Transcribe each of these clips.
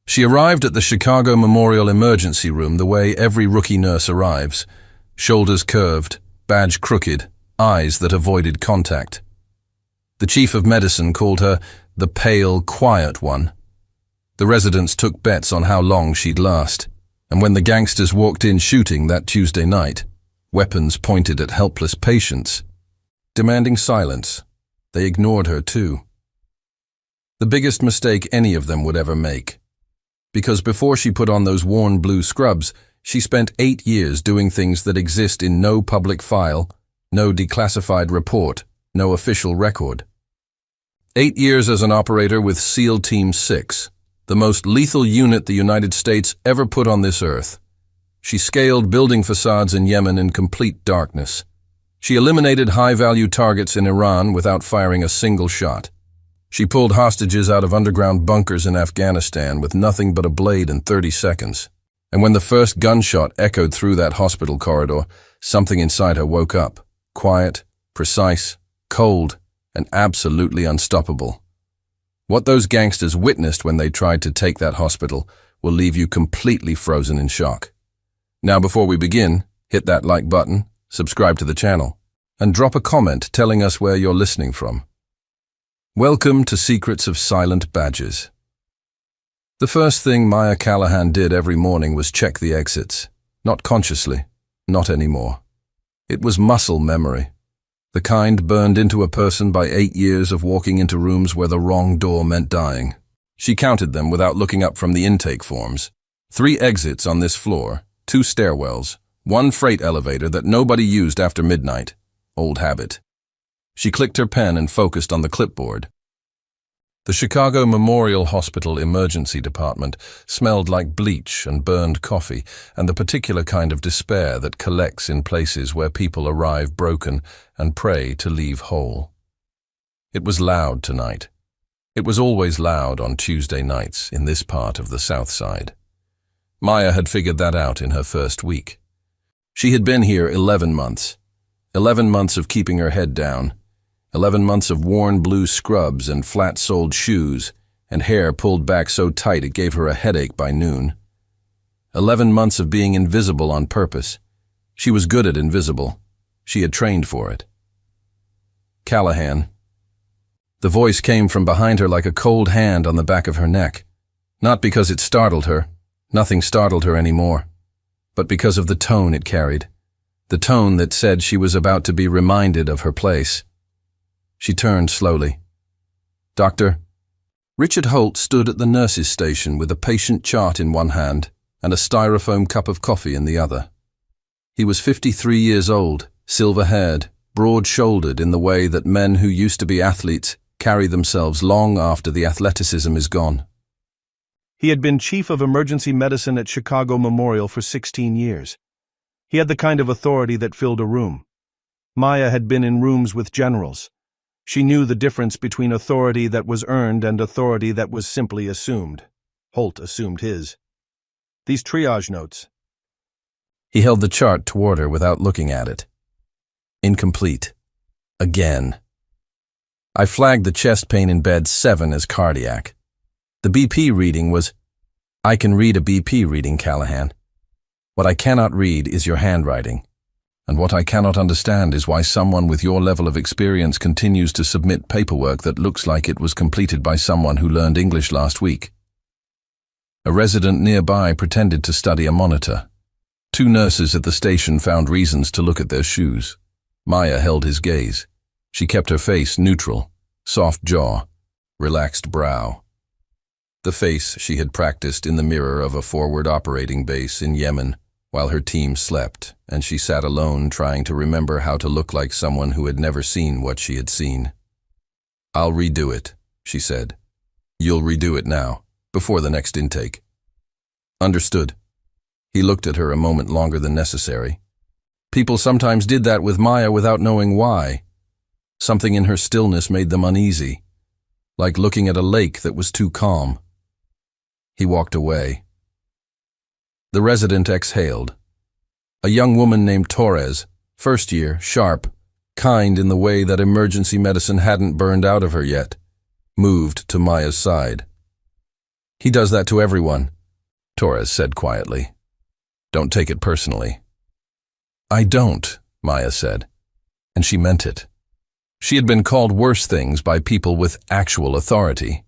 She arrived at the Chicago Memorial Emergency Room the way every rookie nurse arrives, shoulders curved, badge crooked, eyes that avoided contact. The chief of medicine called her the pale, quiet one. The residents took bets on how long she'd last, and when the gangsters walked in shooting that Tuesday night, weapons pointed at helpless patients, demanding silence, they ignored her too. The biggest mistake any of them would ever make. Because before she put on those worn blue scrubs, she spent 8 years doing things that exist in no public file, no declassified report, no official record. 8 years as an operator with SEAL Team 6, the most lethal unit the United States ever put on this earth. She scaled building facades in Yemen in complete darkness. She eliminated high-value targets in Iran without firing a single shot. She pulled hostages out of underground bunkers in Afghanistan with nothing but a blade in 30 seconds. And when the first gunshot echoed through that hospital corridor, something inside her woke up, quiet, precise, cold, and absolutely unstoppable. What those gangsters witnessed when they tried to take that hospital will leave you completely frozen in shock. Now, before we begin, hit that like button, subscribe to the channel, and drop a comment telling us where you're listening from. Welcome to Secrets of Silent Badges. The first thing Maya Callahan did every morning was check the exits. Not consciously, not anymore. It was muscle memory, the kind burned into a person by 8 years of walking into rooms where the wrong door meant dying. She counted them without looking up from the intake forms. 3 exits on this floor, 2 stairwells, 1 freight elevator that nobody used after midnight. Old habit. She clicked her pen and focused on the clipboard. The Chicago Memorial Hospital Emergency Department smelled like bleach and burned coffee and the particular kind of despair that collects in places where people arrive broken and pray to leave whole. It was loud tonight. It was always loud on Tuesday nights in this part of the South Side. Maya had figured that out in her first week. She had been here 11 months. 11 months of keeping her head down. 11 months of worn blue scrubs and flat-soled shoes and hair pulled back so tight it gave her a headache by noon. 11 months of being invisible on purpose. She was good at invisible. She had trained for it. Callahan. The voice came from behind her like a cold hand on the back of her neck. Not because it startled her. Nothing startled her anymore. But because of the tone it carried. The tone that said she was about to be reminded of her place. She turned slowly. Doctor. Richard Holt stood at the nurse's station with a patient chart in one hand and a styrofoam cup of coffee in the other. He was 53 years old, silver-haired, broad-shouldered in the way that men who used to be athletes carry themselves long after the athleticism is gone. He had been chief of emergency medicine at Chicago Memorial for 16 years. He had the kind of authority that filled a room. Maya had been in rooms with generals. She knew the difference between authority that was earned and authority that was simply assumed. Holt assumed his. These triage notes. He held the chart toward her without looking at it. Incomplete. Again. I flagged the chest pain in bed 7 as cardiac. The BP reading was, I can read a BP reading, Callahan. What I cannot read is your handwriting. And what I cannot understand is why someone with your level of experience continues to submit paperwork that looks like it was completed by someone who learned English last week. A resident nearby pretended to study a monitor. 2 nurses at the station found reasons to look at their shoes. Maya held his gaze. She kept her face neutral, soft jaw, relaxed brow. The face she had practiced in the mirror of a forward operating base in Yemen while her team slept, and she sat alone trying to remember how to look like someone who had never seen what she had seen. I'll redo it, she said. You'll redo it now, before the next intake. Understood. He looked at her a moment longer than necessary. People sometimes did that with Maya without knowing why. Something in her stillness made them uneasy, like looking at a lake that was too calm. He walked away. The resident exhaled. A young woman named Torres, first year, sharp, kind in the way that emergency medicine hadn't burned out of her yet, moved to Maya's side. He does that to everyone, Torres said quietly. Don't take it personally. I don't, Maya said, and she meant it. She had been called worse things by people with actual authority.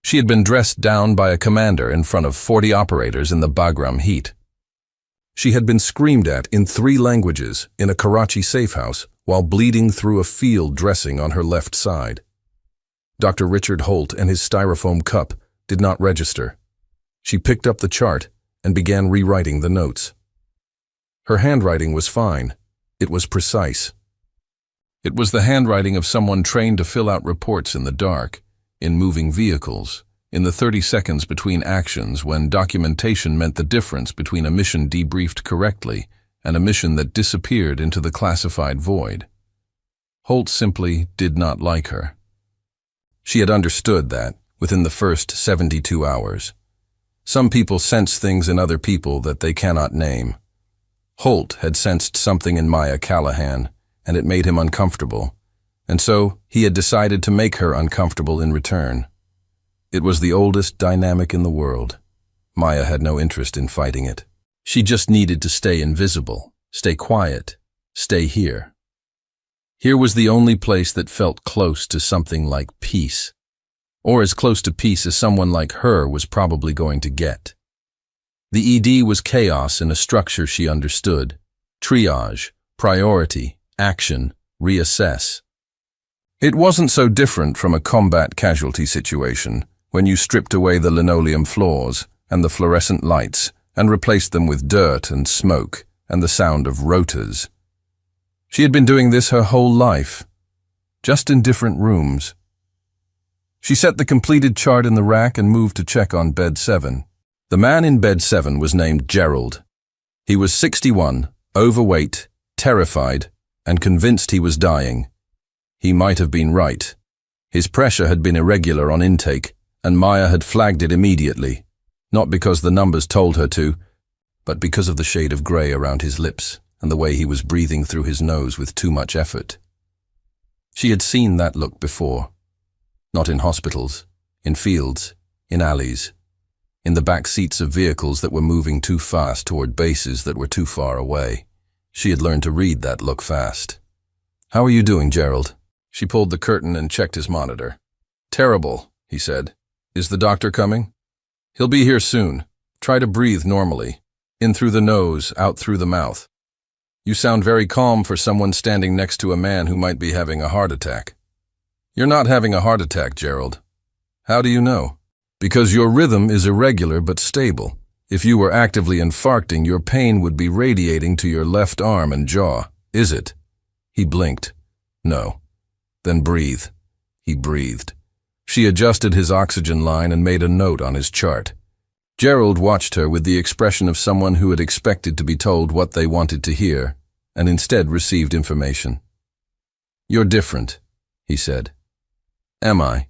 She had been dressed down by a commander in front of 40 operators in the Bagram heat. She had been screamed at in 3 languages in a Karachi safe house while bleeding through a field dressing on her left side. Dr. Richard Holt and his styrofoam cup did not register. She picked up the chart and began rewriting the notes. Her handwriting was fine. It was precise. It was the handwriting of someone trained to fill out reports in the dark, in moving vehicles, in the 30 seconds between actions when documentation meant the difference between a mission debriefed correctly and a mission that disappeared into the classified void. Holt simply did not like her. She had understood that within the first 72 hours. Some people sense things in other people that they cannot name. Holt had sensed something in Maya Callahan, and it made him uncomfortable, and so he had decided to make her uncomfortable in return. It was the oldest dynamic in the world. Maya had no interest in fighting it. She just needed to stay invisible, stay quiet, stay here. Here was the only place that felt close to something like peace, or as close to peace as someone like her was probably going to get. The ED was chaos in a structure she understood: triage, priority, action, reassess. It wasn't so different from a combat casualty situation when you stripped away the linoleum floors and the fluorescent lights and replaced them with dirt and smoke and the sound of rotors. She had been doing this her whole life, just in different rooms. She set the completed chart in the rack and moved to check on bed 7. The man in bed 7 was named Gerald. He was 61, overweight, terrified, and convinced he was dying. He might have been right. His pressure had been irregular on intake, and Maya had flagged it immediately, not because the numbers told her to, but because of the shade of grey around his lips and the way he was breathing through his nose with too much effort. She had seen that look before. Not in hospitals, in fields, in alleys, in the back seats of vehicles that were moving too fast toward bases that were too far away. She had learned to read that look fast. "How are you doing, Gerald?" She pulled the curtain and checked his monitor. "Terrible," he said. "Is the doctor coming?" "He'll be here soon. Try to breathe normally. In through the nose, out through the mouth. You sound very calm for someone standing next to a man who might be having a heart attack." "You're not having a heart attack, Gerald." "How do you know?" "Because your rhythm is irregular but stable. If you were actively infarcting, your pain would be radiating to your left arm and jaw. Is it?" He blinked. "No." "Then breathe." He breathed. She adjusted his oxygen line and made a note on his chart. Gerald watched her with the expression of someone who had expected to be told what they wanted to hear, and instead received information. "You're different," he said. "Am I?"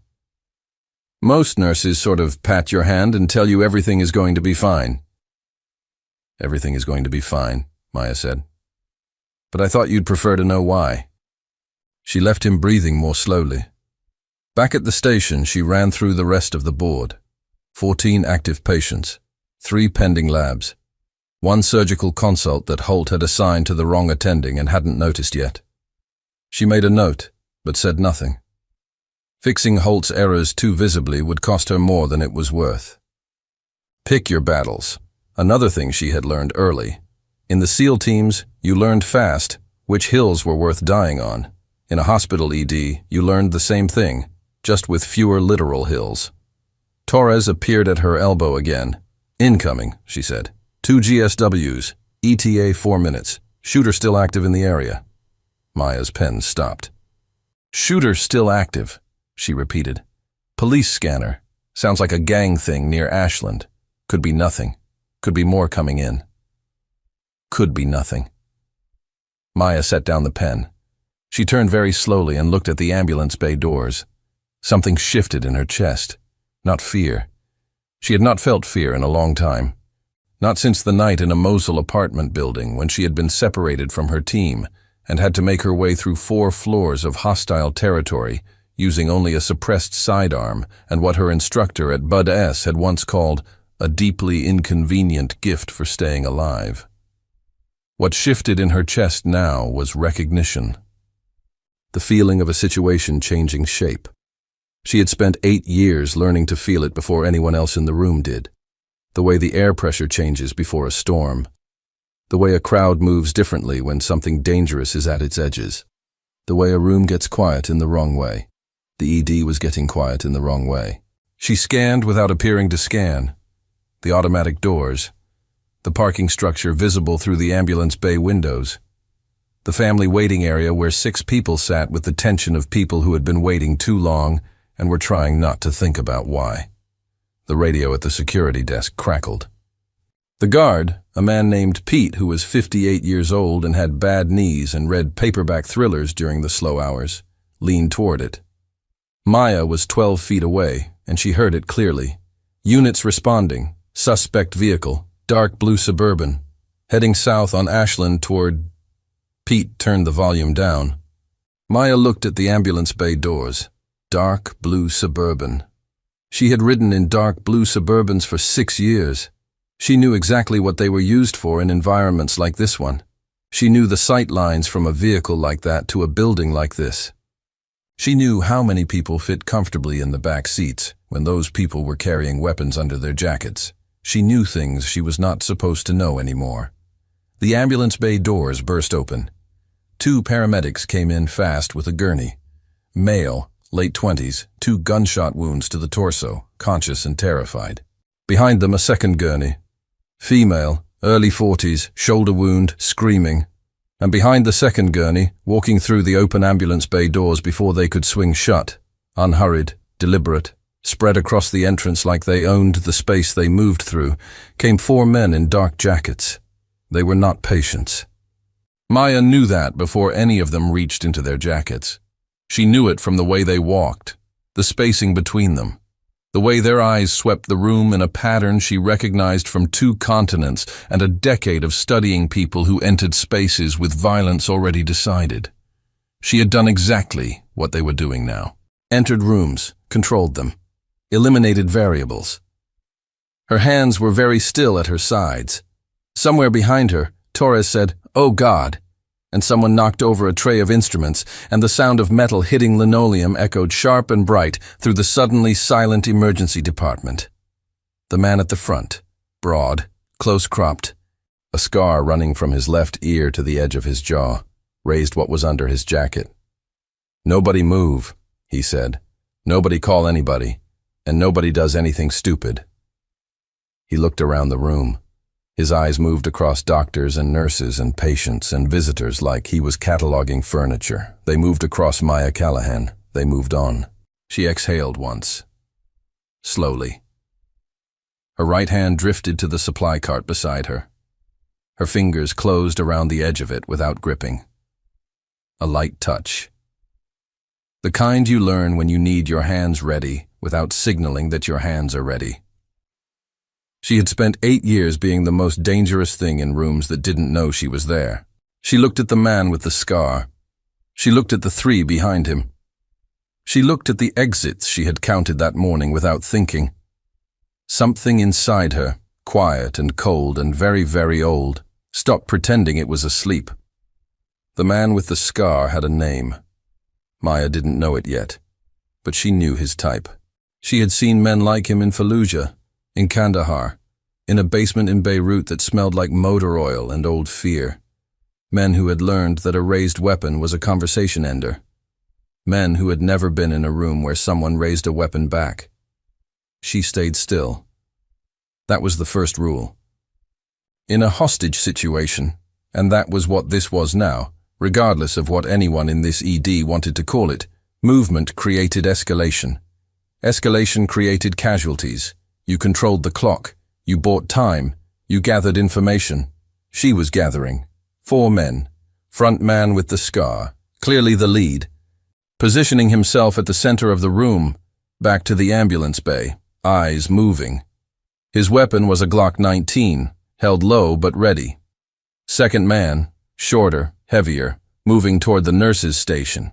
"Most nurses sort of pat your hand and tell you everything is going to be fine." "Everything is going to be fine," Maya said. "But I thought you'd prefer to know why." She left him breathing more slowly. Back at the station, she ran through the rest of the board. 14 active patients, 3 pending labs, 1 surgical consult that Holt had assigned to the wrong attending and hadn't noticed yet. She made a note, but said nothing. Fixing Holt's errors too visibly would cost her more than it was worth. Pick your battles. Another thing she had learned early. In the SEAL teams, you learned fast which hills were worth dying on. In a hospital ED, you learned the same thing, just with fewer literal hills. Torres appeared at her elbow again. "Incoming," she said. 2 GSWs, ETA 4 minutes. Shooter still active in the area. Maya's pen stopped. "Shooter still active," she repeated. "Police scanner. Sounds like a gang thing near Ashland. Could be nothing. Could be more coming in." Could be nothing. Maya set down the pen. She turned very slowly and looked at the ambulance bay doors. Something shifted in her chest. Not fear. She had not felt fear in a long time. Not since the night in a Mosul apartment building when she had been separated from her team and had to make her way through 4 floors of hostile territory using only a suppressed sidearm and what her instructor at Bud S had once called a deeply inconvenient gift for staying alive. What shifted in her chest now was recognition. The feeling of a situation changing shape. She had spent 8 years learning to feel it before anyone else in the room did. The way the air pressure changes before a storm. The way a crowd moves differently when something dangerous is at its edges. The way a room gets quiet in the wrong way. The ED was getting quiet in the wrong way. She scanned without appearing to scan. The automatic doors. The parking structure visible through the ambulance bay windows. The family waiting area where 6 people sat with the tension of people who had been waiting too long and were trying not to think about why. The radio at the security desk crackled. The guard, a man named Pete who was 58 years old and had bad knees and read paperback thrillers during the slow hours, leaned toward it. Maya was 12 feet away, and she heard it clearly. Units responding, suspect vehicle, dark blue Suburban, heading south on Ashland toward... Pete turned the volume down. Maya looked at the ambulance bay doors. Dark blue Suburban. She had ridden in dark blue Suburbans for 6 years. She knew exactly what they were used for in environments like this one. She knew the sight lines from a vehicle like that to a building like this. She knew how many people fit comfortably in the back seats when those people were carrying weapons under their jackets. She knew things she was not supposed to know anymore. The ambulance bay doors burst open. 2 paramedics came in fast with a gurney. Male, late 20s, 2 gunshot wounds to the torso, conscious and terrified. Behind them a second gurney. Female, early 40s, shoulder wound, screaming. And behind the second gurney, walking through the open ambulance bay doors before they could swing shut, unhurried, deliberate, spread across the entrance like they owned the space they moved through, came 4 men in dark jackets. They were not patients. Maya knew that before any of them reached into their jackets. She knew it from the way they walked, the spacing between them, the way their eyes swept the room in a pattern she recognized from 2 continents and a decade of studying people who entered spaces with violence already decided. She had done exactly what they were doing now. Entered rooms, controlled them, eliminated variables. Her hands were very still at her sides. Somewhere behind her, Torres said, "Oh God," and someone knocked over a tray of instruments, and the sound of metal hitting linoleum echoed sharp and bright through the suddenly silent emergency department. The man at the front, broad, close-cropped, a scar running from his left ear to the edge of his jaw, raised what was under his jacket. "Nobody move," he said. "Nobody call anybody, and nobody does anything stupid." He looked around the room. His eyes moved across doctors and nurses and patients and visitors like he was cataloging furniture. They moved across Maya Callahan. They moved on. She exhaled once. Slowly. Her right hand drifted to the supply cart beside her. Her fingers closed around the edge of it without gripping. A light touch. The kind you learn when you need your hands ready without signaling that your hands are ready. She had spent 8 years being the most dangerous thing in rooms that didn't know she was there. She looked at the man with the scar. She looked at the 3 behind him. She looked at the exits she had counted that morning without thinking. Something inside her, quiet and cold and very, very old, stopped pretending it was asleep. The man with the scar had a name. Maya didn't know it yet, but she knew his type. She had seen men like him in Fallujah, in Kandahar, in a basement in Beirut that smelled like motor oil and old fear. Men who had learned that a raised weapon was a conversation ender. Men who had never been in a room where someone raised a weapon back. She stayed still. That was the first rule. In a hostage situation, and that was what this was now, regardless of what anyone in this ED wanted to call it, movement created escalation. Escalation created casualties. You controlled the clock. You bought time. You gathered information. She was gathering. 4 men. Front man with the scar, clearly the lead. Positioning himself at the center of the room, back to the ambulance bay, eyes moving. His weapon was a Glock 19, held low but ready. Second man, shorter, heavier, moving toward the nurse's station.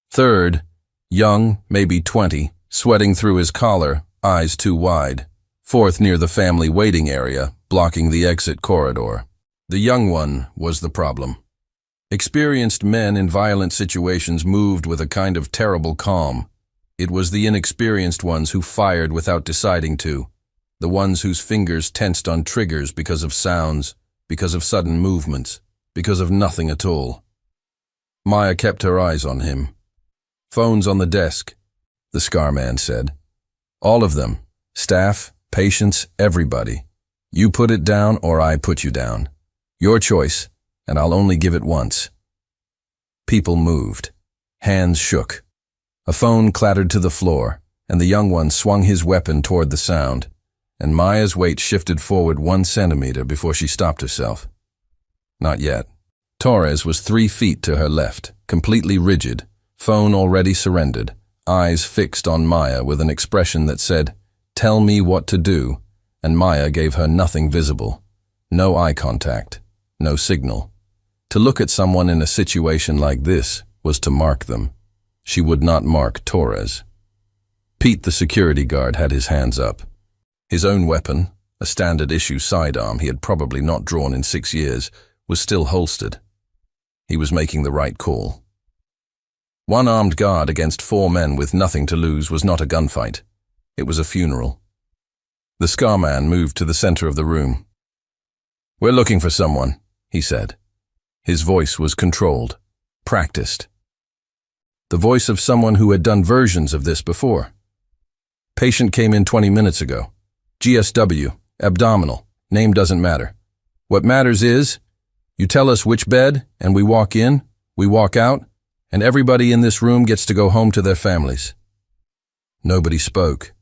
Third, Young, maybe 20, sweating through his collar, eyes too wide. Fourth near the family waiting area, blocking the exit corridor. The young one was the problem. Experienced men in violent situations moved with a kind of terrible calm. It was the inexperienced ones who fired without deciding to, the ones whose fingers tensed on triggers because of sounds, because of sudden movements, because of nothing at all. Maya kept her eyes on him. Phones on the desk, the scar man said. All of them, staff, patients, everybody. You put it down or I put you down. Your choice, and I'll only give it once. People moved. Hands shook. A phone clattered to the floor, and the young one swung his weapon toward the sound, and Maya's weight shifted forward 1 centimeter before she stopped herself. Not yet. Torres was 3 feet to her left, completely rigid, phone already surrendered, eyes fixed on Maya with an expression that said, "Tell me what to do," and Maya gave her nothing visible. No eye contact. No signal. To look at someone in a situation like this was to mark them. She would not mark Torres. Pete, the security guard, had his hands up. His own weapon, a standard-issue sidearm he had probably not drawn in 6 years, was still holstered. He was making the right call. 1 armed guard against 4 men with nothing to lose was not a gunfight. It was a funeral. The scar man moved to the center of the room. "We're looking for someone," he said. His voice was controlled, practiced. The voice of someone who had done versions of this before. "Patient came in 20 minutes ago. GSW, abdominal, name doesn't matter. What matters is, you tell us which bed, and we walk in, we walk out, and everybody in this room gets to go home to their families." Nobody spoke.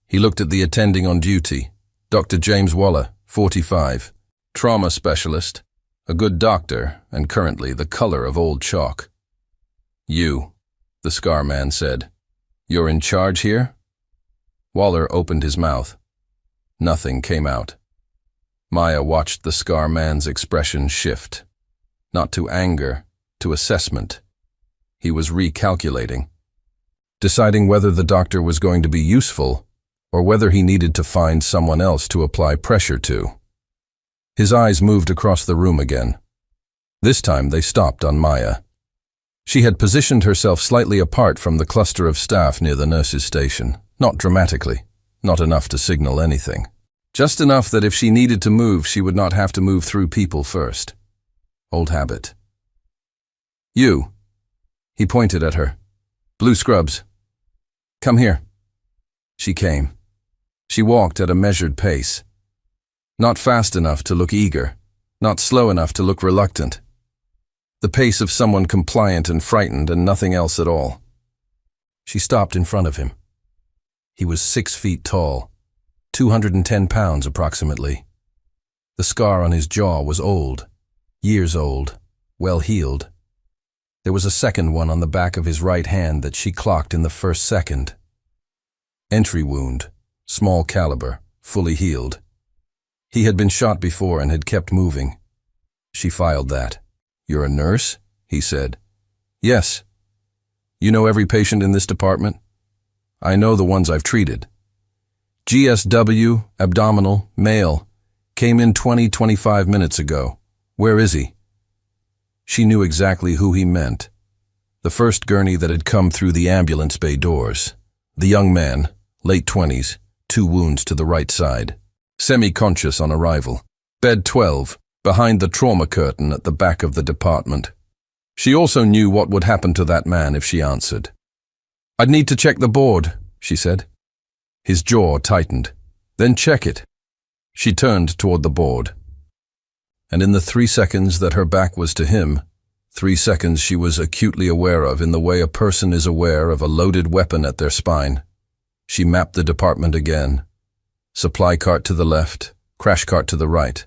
He looked at the attending on duty, Dr. James Waller, 45, trauma specialist, a good doctor, and currently the color of old chalk. "You," the scar man said. "You're in charge here?" Waller opened his mouth. Nothing came out. Maya watched the scar man's expression shift. Not to anger, to assessment. He was recalculating. Deciding whether the doctor was going to be useful, or whether he needed to find someone else to apply pressure to. His eyes moved across the room again. This time they stopped on Maya. She had positioned herself slightly apart from the cluster of staff near the nurse's station. Not dramatically, not enough to signal anything. Just enough that if she needed to move, she would not have to move through people first. Old habit. "You." He pointed at her. "Blue scrubs. Come here." She came. She walked at a measured pace. Not fast enough to look eager, not slow enough to look reluctant. The pace of someone compliant and frightened and nothing else at all. She stopped in front of him. He was 6 feet tall, 210 pounds approximately. The scar on his jaw was old, years old, well healed. There was a second one on the back of his right hand that she clocked in the first second. Entry wound, small caliber, fully healed. He had been shot before and had kept moving. She filed that. "You're a nurse?" he said. "Yes." "You know every patient in this department?" "I know the ones I've treated." "GSW, abdominal, male. Came in 25 minutes ago. Where is he?" She knew exactly who he meant. The first gurney that had come through the ambulance bay doors. The young man, late 20s, 2 wounds to the right side. Semi-conscious on arrival. Bed 12, behind the trauma curtain at the back of the department. She also knew what would happen to that man if she answered. "I'd need to check the board," she said. His jaw tightened. "Then check it." She turned toward the board. And in the 3 seconds that her back was to him, 3 seconds she was acutely aware of in the way a person is aware of a loaded weapon at their spine, she mapped the department again. Supply cart to the left, crash cart to the right.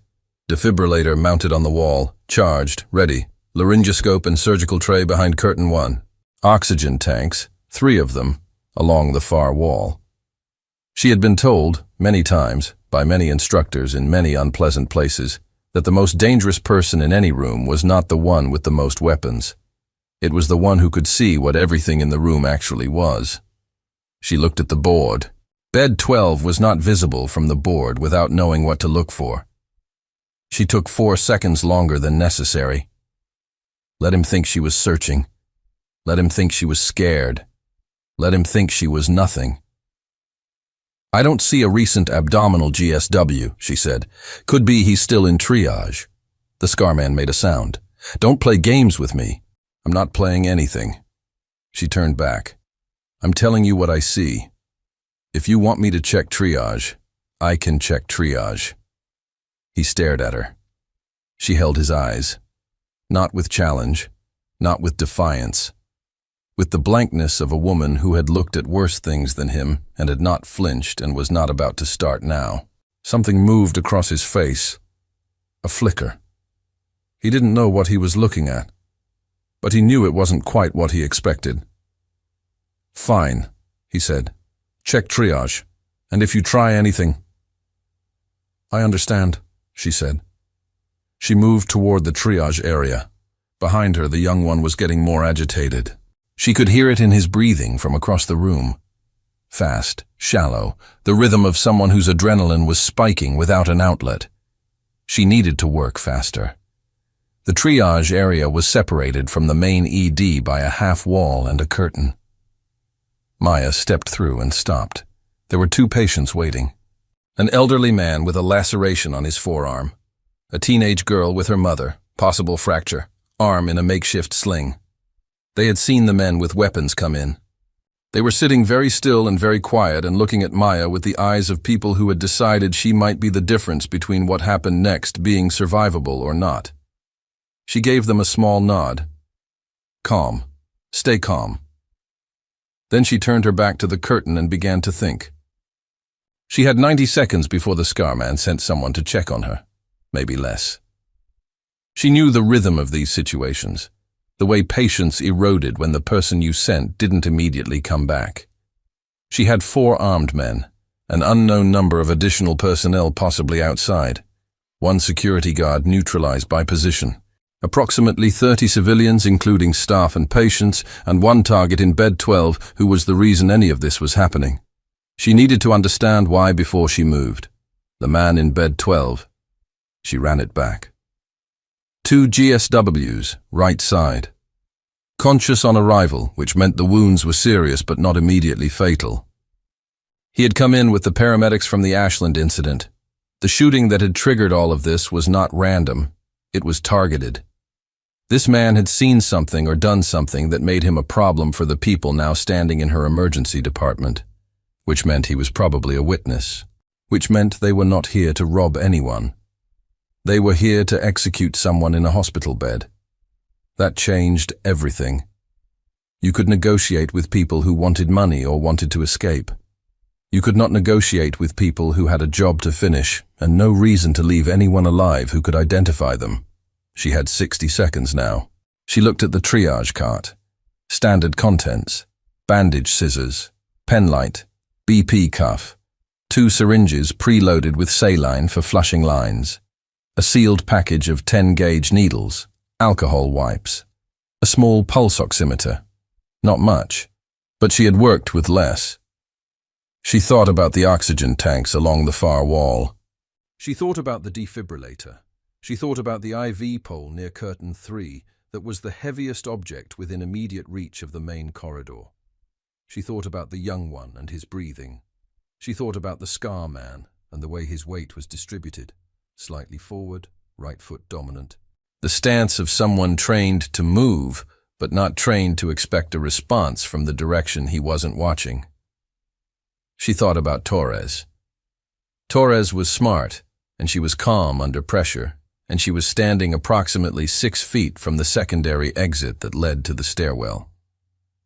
Defibrillator mounted on the wall, charged, ready. Laryngoscope and surgical tray behind curtain 1. Oxygen tanks, 3 of them, along the far wall. She had been told, many times, by many instructors in many unpleasant places, that the most dangerous person in any room was not the one with the most weapons. It was the one who could see what everything in the room actually was. She looked at the board. Bed 12 was not visible from the board without knowing what to look for. She took 4 seconds longer than necessary. Let him think she was searching. Let him think she was scared. Let him think she was nothing. "I don't see a recent abdominal GSW," she said. "Could be he's still in triage." The scarman made a sound. "Don't play games with me. I'm not playing anything." She turned back. "I'm telling you what I see. If you want me to check triage, I can check triage." He stared at her. She held his eyes. Not with challenge, not with defiance. With the blankness of a woman who had looked at worse things than him and had not flinched and was not about to start now. Something moved across his face. A flicker. He didn't know what he was looking at, but he knew it wasn't quite what he expected. "Fine," he said. "Check triage, and if you try anything—" "I understand," she said. She moved toward the triage area. Behind her, the young one was getting more agitated. She could hear it in his breathing from across the room. Fast, shallow, the rhythm of someone whose adrenaline was spiking without an outlet. She needed to work faster. The triage area was separated from the main ED by a half wall and a curtain. Maya stepped through and stopped. There were 2 patients waiting. An elderly man with a laceration on his forearm. A teenage girl with her mother, possible fracture, arm in a makeshift sling. They had seen the men with weapons come in. They were sitting very still and very quiet and looking at Maya with the eyes of people who had decided she might be the difference between what happened next being survivable or not. She gave them a small nod. "Calm. Stay calm." Then she turned her back to the curtain and began to think. She had 90 seconds before the scarman sent someone to check on her, maybe less. She knew the rhythm of these situations, the way patience eroded when the person you sent didn't immediately come back. She had 4 armed men, an unknown number of additional personnel possibly outside, 1 security guard neutralized by position, approximately 30 civilians including staff and patients, and 1 target in bed 12 who was the reason any of this was happening. She needed to understand why before she moved. The man in bed 12. She ran it back. 2 GSWs, right side. Conscious on arrival, which meant the wounds were serious but not immediately fatal. He had come in with the paramedics from the Ashland incident. The shooting that had triggered all of this was not random. It was targeted. This man had seen something or done something that made him a problem for the people now standing in her emergency department, which meant he was probably a witness, which meant they were not here to rob anyone. They were here to execute someone in a hospital bed. That changed everything. You could negotiate with people who wanted money or wanted to escape. You could not negotiate with people who had a job to finish and no reason to leave anyone alive who could identify them. She had 60 seconds now. She looked at the triage cart. Standard contents: bandage scissors, pen light, BP cuff, 2 syringes preloaded with saline for flushing lines, a sealed package of 10-gauge needles, alcohol wipes, a small pulse oximeter. Not much, but she had worked with less. She thought about the oxygen tanks along the far wall. She thought about the defibrillator. She thought about the IV pole near curtain 3 that was the heaviest object within immediate reach of the main corridor. She thought about the young one and his breathing. She thought about the scar man and the way his weight was distributed, slightly forward, right foot dominant. The stance of someone trained to move, but not trained to expect a response from the direction he wasn't watching. She thought about Torres. Torres was smart, and she was calm under pressure, and she was standing approximately 6 feet from the secondary exit that led to the stairwell.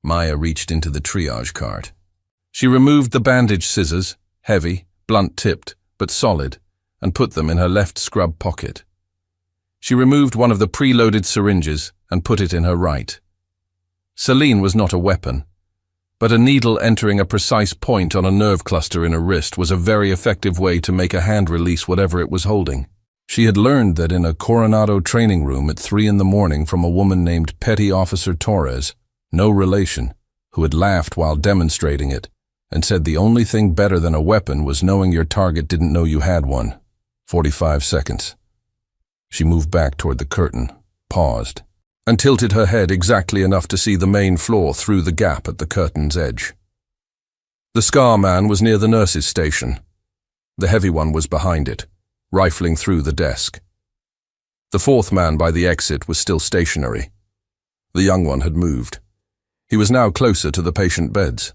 Maya reached into the triage cart. She removed the bandage scissors, heavy, blunt-tipped, but solid, and put them in her left scrub pocket. She removed one of the preloaded syringes and put it in her right. Saline was not a weapon, but a needle entering a precise point on a nerve cluster in a wrist was a very effective way to make a hand release whatever it was holding. She had learned that in a Coronado training room at 3 in the morning from a woman named Petty Officer Torres, no relation, who had laughed while demonstrating it, and said the only thing better than a weapon was knowing your target didn't know you had one. 45 seconds. She moved back toward the curtain, paused, and tilted her head exactly enough to see the main floor through the gap at the curtain's edge. The scar man was near the nurse's station. The heavy one was behind it, rifling through the desk. The fourth man by the exit was still stationary. The young one had moved. He was now closer to the patient beds,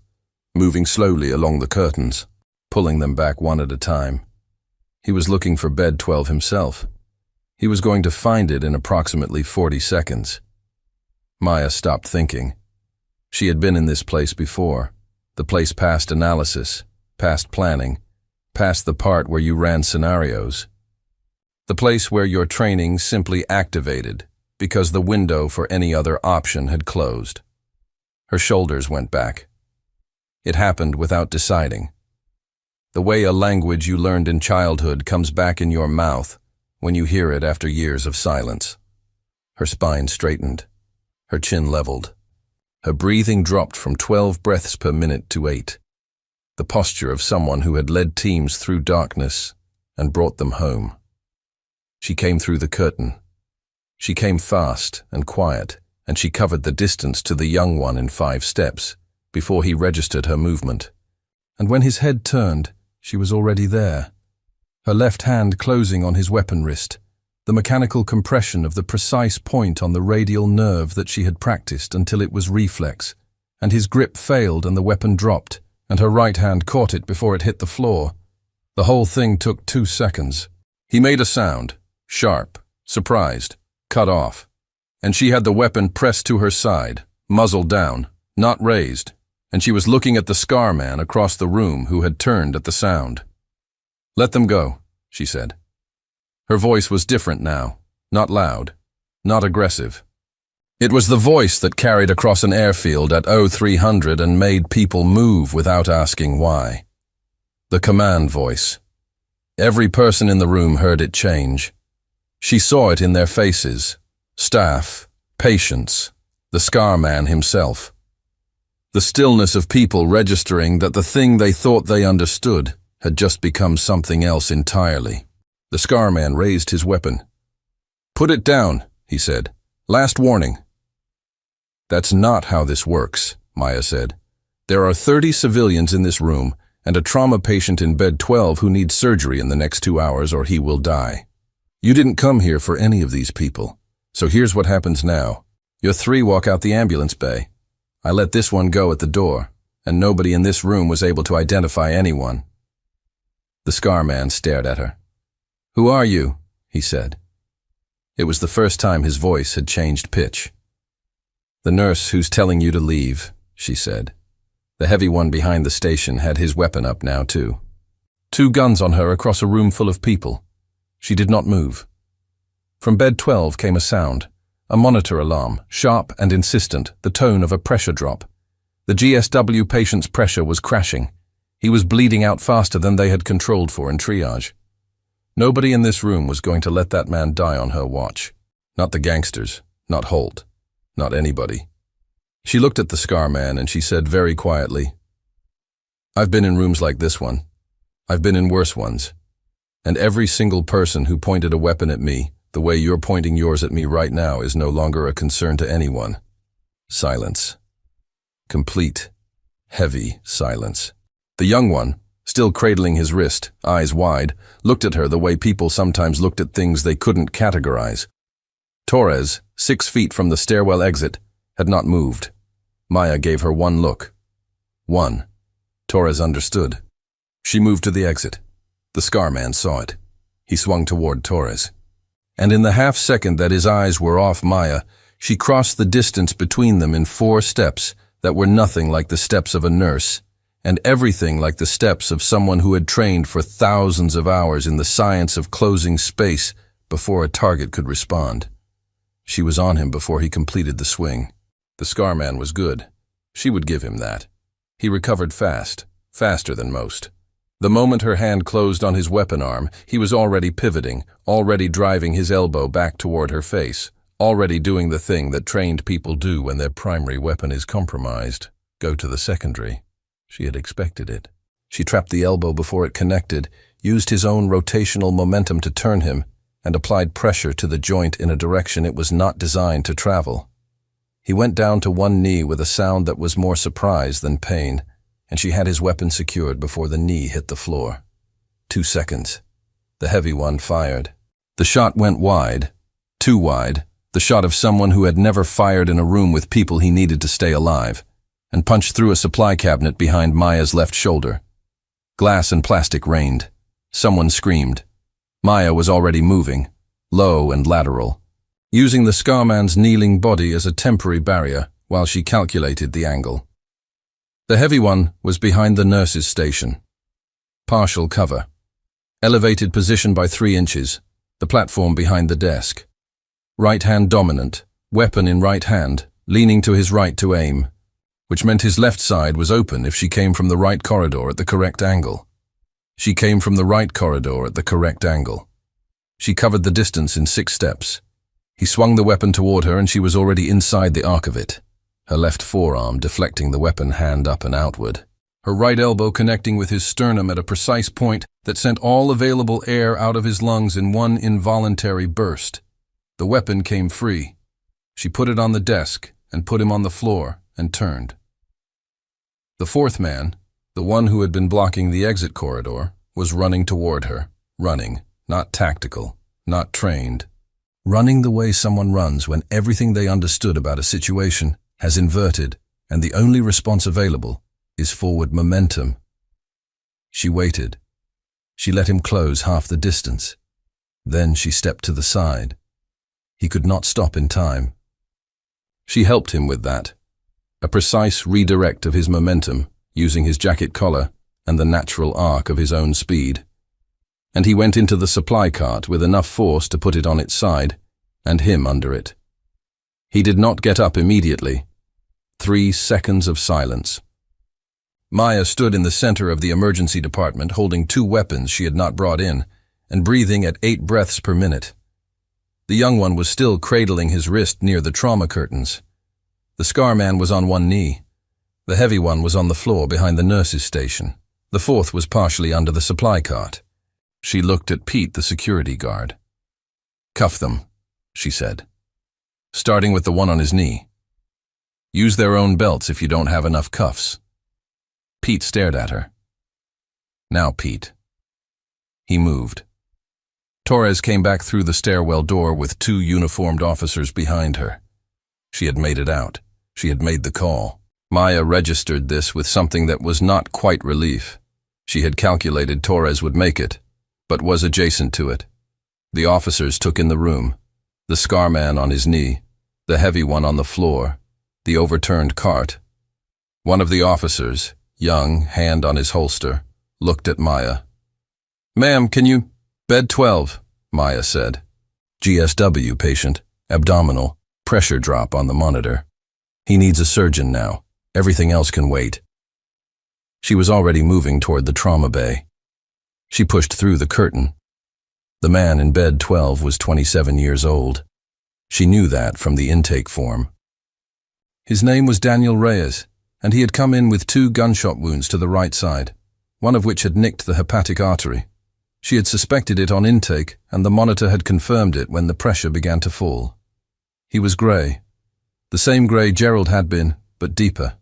moving slowly along the curtains, pulling them back one at a time. He was looking for bed 12 himself. He was going to find it in approximately 40 seconds. Maya stopped thinking. She had been in this place before, the place past analysis, past planning, past the part where you ran scenarios. The place where your training simply activated because the window for any other option had closed. Her shoulders went back. It happened without deciding. The way a language you learned in childhood comes back in your mouth when you hear it after years of silence. Her spine straightened, her chin leveled. Her breathing dropped from 12 breaths per minute to 8. The posture of someone who had led teams through darkness and brought them home. She came through the curtain. She came fast and quiet, and she covered the distance to the young one in 5 steps before he registered her movement. And when his head turned, she was already there, her left hand closing on his weapon wrist, the mechanical compression of the precise point on the radial nerve that she had practiced until it was reflex, and his grip failed and the weapon dropped, and her right hand caught it before it hit the floor. The whole thing took 2 seconds. He made a sound, sharp, surprised, cut off, and she had the weapon pressed to her side, muzzle down, not raised, and she was looking at the scar man across the room who had turned at the sound. "Let them go," she said. Her voice was different now, not loud, not aggressive. It was the voice that carried across an airfield at 0300 and made people move without asking why. The command voice. Every person in the room heard it change. She saw it in their faces, staff, patients, the scar man himself. The stillness of people registering that the thing they thought they understood had just become something else entirely. The scar man raised his weapon. "Put it down," he said. "Last warning." "That's not how this works," Maya said. "There are 30 civilians in this room and a trauma patient in bed 12 who needs surgery in the next 2 hours or he will die. You didn't come here for any of these people, so here's what happens now. Your 3 walk out the ambulance bay. I let this one go at the door, and nobody in this room was able to identify anyone." The scar man stared at her. "Who are you?" he said. It was the first time his voice had changed pitch. "The nurse who's telling you to leave," she said. The heavy one behind the station had his weapon up now too. 2 guns on her across a room full of people. She did not move. From bed 12 came a sound, a monitor alarm, sharp and insistent, the tone of a pressure drop. The GSW patient's pressure was crashing. He was bleeding out faster than they had controlled for in triage. Nobody in this room was going to let that man die on her watch. Not the gangsters, not Holt, not anybody. She looked at the scar man and she said very quietly, "I've been in rooms like this one. I've been in worse ones. And every single person who pointed a weapon at me, the way you're pointing yours at me right now, is no longer a concern to anyone." Silence. Complete, heavy silence. The young one, still cradling his wrist, eyes wide, looked at her the way people sometimes looked at things they couldn't categorize. Torres, 6 feet from the stairwell exit, had not moved. Maya gave her one look. One. Torres understood. She moved to the exit. The scar man saw it. He swung toward Torres. And in the half-second that his eyes were off Maya, she crossed the distance between them in 4 steps that were nothing like the steps of a nurse, and everything like the steps of someone who had trained for thousands of hours in the science of closing space before a target could respond. She was on him before he completed the swing. The scar man was good. She would give him that. He recovered fast, faster than most. The moment her hand closed on his weapon arm, he was already pivoting, already driving his elbow back toward her face, already doing the thing that trained people do when their primary weapon is compromised: go to the secondary. She had expected it. She trapped the elbow before it connected, used his own rotational momentum to turn him, and applied pressure to the joint in a direction it was not designed to travel. He went down to one knee with a sound that was more surprise than pain, and she had his weapon secured before the knee hit the floor. 2 seconds. The heavy one fired. The shot went wide, too wide, the shot of someone who had never fired in a room with people he needed to stay alive, and punched through a supply cabinet behind Maya's left shoulder. Glass and plastic rained. Someone screamed. Maya was already moving, low and lateral, using the Scarman's kneeling body as a temporary barrier while she calculated the angle. The heavy one was behind the nurse's station. Partial cover. Elevated position by 3 inches, the platform behind the desk. Right hand dominant, weapon in right hand, leaning to his right to aim, which meant his left side was open if she came from the right corridor at the correct angle. She came from the right corridor at the correct angle. She covered the distance in 6 steps. He swung the weapon toward her and she was already inside the arc of it, her left forearm deflecting the weapon hand up and outward, her right elbow connecting with his sternum at a precise point that sent all available air out of his lungs in one involuntary burst. The weapon came free. She put it on the desk and put him on the floor and turned. The fourth man, the one who had been blocking the exit corridor, was running toward her, running, not tactical, not trained. Running the way someone runs when everything they understood about a situation has inverted and the only response available is forward momentum. She waited. She let him close half the distance. Then she stepped to the side. He could not stop in time. She helped him with that, a precise redirect of his momentum using his jacket collar and the natural arc of his own speed. And he went into the supply cart with enough force to put it on its side, and him under it. He did not get up immediately. 3 seconds of silence. Maya stood in the center of the emergency department holding 2 weapons she had not brought in, and breathing at 8 breaths per minute. The young one was still cradling his wrist near the trauma curtains. The scar man was on one knee. The heavy one was on the floor behind the nurse's station. The fourth was partially under the supply cart. She looked at Pete, the security guard. "Cuff them," she said, starting with the one on his knee. "Use their own belts if you don't have enough cuffs." Pete stared at her. "Now, Pete." He moved. Torres came back through the stairwell door with 2 uniformed officers behind her. She had made it out. She had made the call. Maya registered this with something that was not quite relief. She had calculated Torres would make it, but was adjacent to it. The officers took in the room, the scar man on his knee, the heavy one on the floor, the overturned cart. One of the officers, young, hand on his holster, looked at Maya. "Ma'am, can you—" "Bed 12, Maya said. "GSW patient, abdominal, pressure drop on the monitor. He needs a surgeon now. Everything else can wait." She was already moving toward the trauma bay. She pushed through the curtain. The man in bed 12 was 27 years old. She knew that from the intake form. His name was Daniel Reyes, and he had come in with 2 gunshot wounds to the right side, one of which had nicked the hepatic artery. She had suspected it on intake, and the monitor had confirmed it when the pressure began to fall. He was grey. The same grey Gerald had been, but deeper.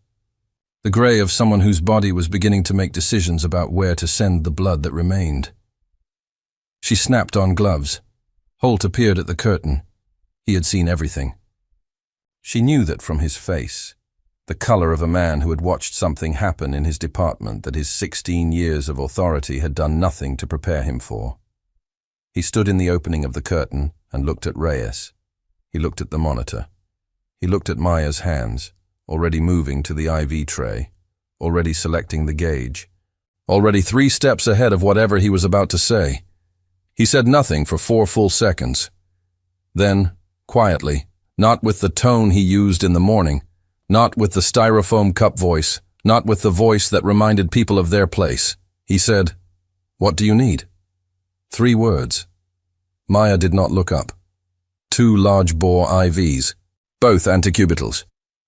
The grey of someone whose body was beginning to make decisions about where to send the blood that remained. She snapped on gloves. Holt appeared at the curtain. He had seen everything. She knew that from his face, the color of a man who had watched something happen in his department that his 16 years of authority had done nothing to prepare him for. He stood in the opening of the curtain and looked at Reyes. He looked at the monitor. He looked at Maya's hands, already moving to the IV tray, already selecting the gauge, already 3 steps ahead of whatever he was about to say. He said nothing for 4 full seconds. Then, quietly, not with the tone he used in the morning, not with the styrofoam cup voice, not with the voice that reminded people of their place, he said, What do you need? 3 words. Maya did not look up. 2 large-bore IVs, both anticubitals.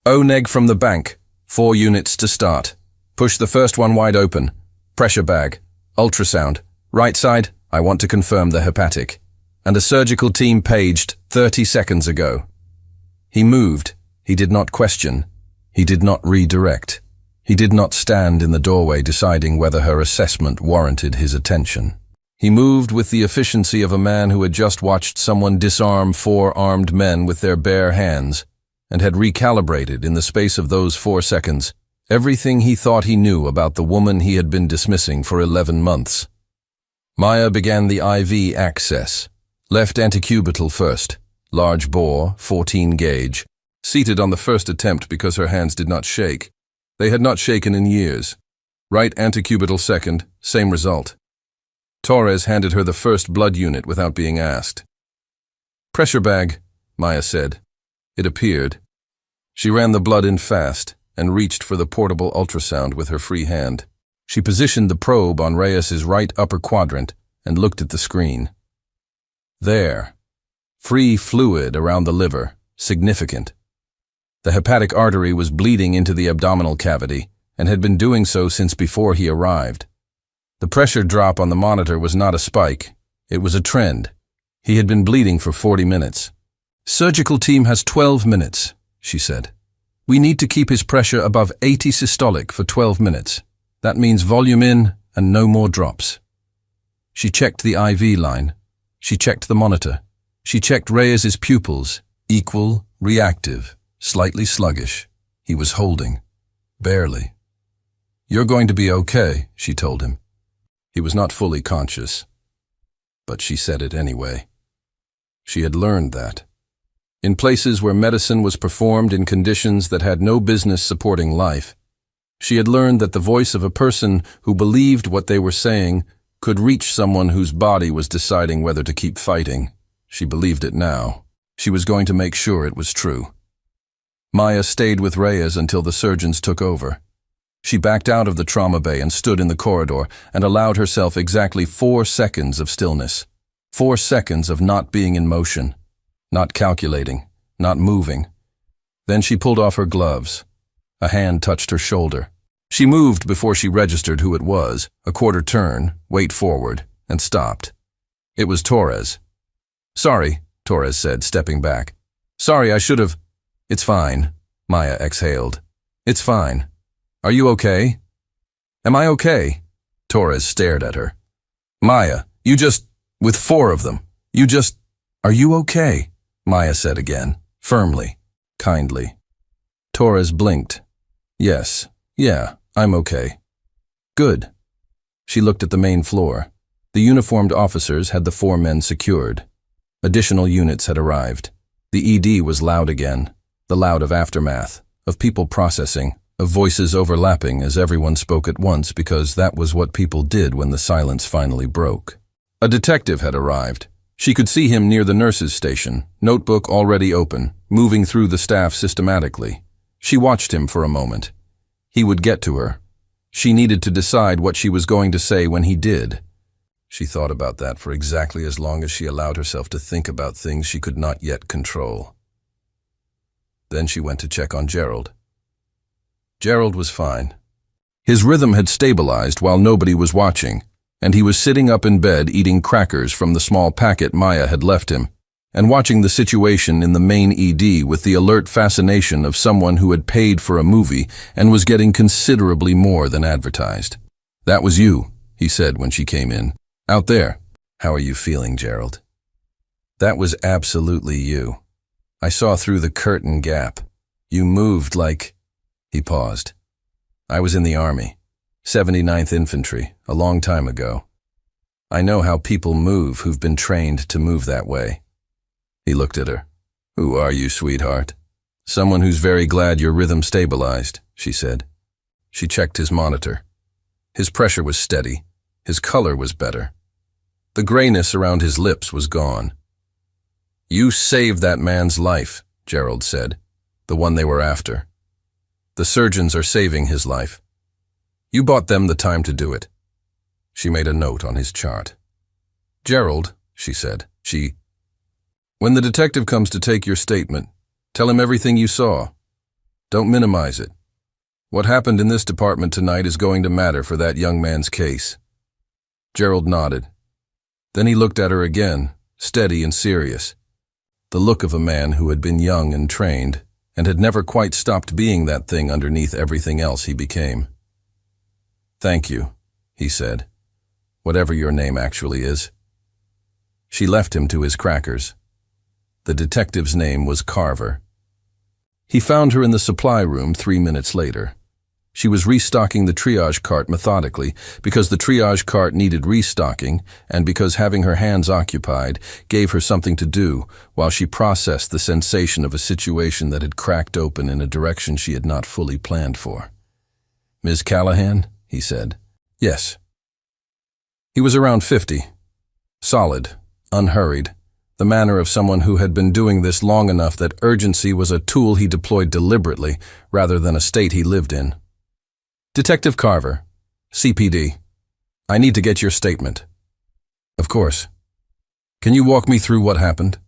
O-neg from the bank, 4 units to start. Push the first one wide open. Pressure bag. Ultrasound. Right side, I want to confirm the hepatic. And a surgical team paged 30 seconds ago. He moved. He did not question. He did not redirect. He did not stand in the doorway deciding whether her assessment warranted his attention. He moved with the efficiency of a man who had just watched someone disarm 4 armed men with their bare hands and had recalibrated in the space of those 4 seconds everything he thought he knew about the woman he had been dismissing for 11 months. Maya began the IV access. Left antecubital first, large bore, 14 gauge, seated on the first attempt because her hands did not shake. They had not shaken in years. Right antecubital second, same result. Torres handed her the first blood unit without being asked. Pressure bag, Maya said. It appeared. She ran the blood in fast and reached for the portable ultrasound with her free hand. She positioned the probe on Reyes's right upper quadrant and looked at the screen. There. Free fluid around the liver, significant. The hepatic artery was bleeding into the abdominal cavity and had been doing so since before he arrived. The pressure drop on the monitor was not a spike, it was a trend. He had been bleeding for 40 minutes. Surgical team has 12 minutes, she said. We need to keep his pressure above 80 systolic for 12 minutes. That means volume in and no more drops. She checked the IV line. She checked the monitor. She checked Reyes's pupils, equal, reactive, slightly sluggish. He was holding. Barely. You're going to be okay, she told him. He was not fully conscious. But she said it anyway. She had learned that. In places where medicine was performed in conditions that had no business supporting life, she had learned that the voice of a person who believed what they were saying could reach someone whose body was deciding whether to keep fighting. She believed it now. She was going to make sure it was true. Maya stayed with Reyes until the surgeons took over. She backed out of the trauma bay and stood in the corridor and allowed herself exactly 4 seconds of stillness. 4 seconds of not being in motion, not calculating, not moving. Then she pulled off her gloves. A hand touched her shoulder. She moved before she registered who it was, a quarter turn, weight forward, and stopped. It was Torres. Sorry, Torres said, stepping back. Sorry, I should have. It's fine, Maya exhaled. It's fine. Are you okay? Am I okay? Torres stared at her. Maya, you just, with 4 of them, you just, are you okay? Maya said again, firmly, kindly. Torres blinked. Yes, yeah, I'm okay. Good. She looked at the main floor. The uniformed officers had the 4 men secured. Additional units had arrived. The ED was loud again, the loud of aftermath, of people processing, of voices overlapping as everyone spoke at once because that was what people did when the silence finally broke. A detective had arrived. She could see him near the nurses' station, notebook already open, moving through the staff systematically. She watched him for a moment. He would get to her. She needed to decide what she was going to say when he did. She thought about that for exactly as long as she allowed herself to think about things she could not yet control. Then she went to check on Gerald. Gerald was fine. His rhythm had stabilized while nobody was watching, and he was sitting up in bed eating crackers from the small packet Maya had left him, and watching the situation in the main ED with the alert fascination of someone who had paid for a movie and was getting considerably more than advertised. That was you, he said when she came in. Out there. How are you feeling, Gerald? That was absolutely you. I saw through the curtain gap. You moved like... He paused. I was in the Army, 79th Infantry, a long time ago. I know how people move who've been trained to move that way. He looked at her. Who are you, sweetheart? Someone who's very glad your rhythm stabilized, she said. She checked his monitor. His pressure was steady. His color was better. The grayness around his lips was gone. You saved that man's life, Gerald said, the one they were after. The surgeons are saving his life. You bought them the time to do it. She made a note on his chart. Gerald, she said, When the detective comes to take your statement, tell him everything you saw. Don't minimize it. What happened in this department tonight is going to matter for that young man's case. Gerald nodded. Then he looked at her again, steady and serious. The look of a man who had been young and trained, and had never quite stopped being that thing underneath everything else he became. Thank you, he said, whatever your name actually is. She left him to his crackers. The detective's name was Carver. He found her in the supply room 3 minutes later. She was restocking the triage cart methodically because the triage cart needed restocking and because having her hands occupied gave her something to do while she processed the sensation of a situation that had cracked open in a direction she had not fully planned for. Ms. Callahan, he said. Yes. He was around 50. Solid, unhurried, the manner of someone who had been doing this long enough that urgency was a tool he deployed deliberately rather than a state he lived in. Detective Carver, CPD. I need to get your statement. Of course. Can you walk me through what happened?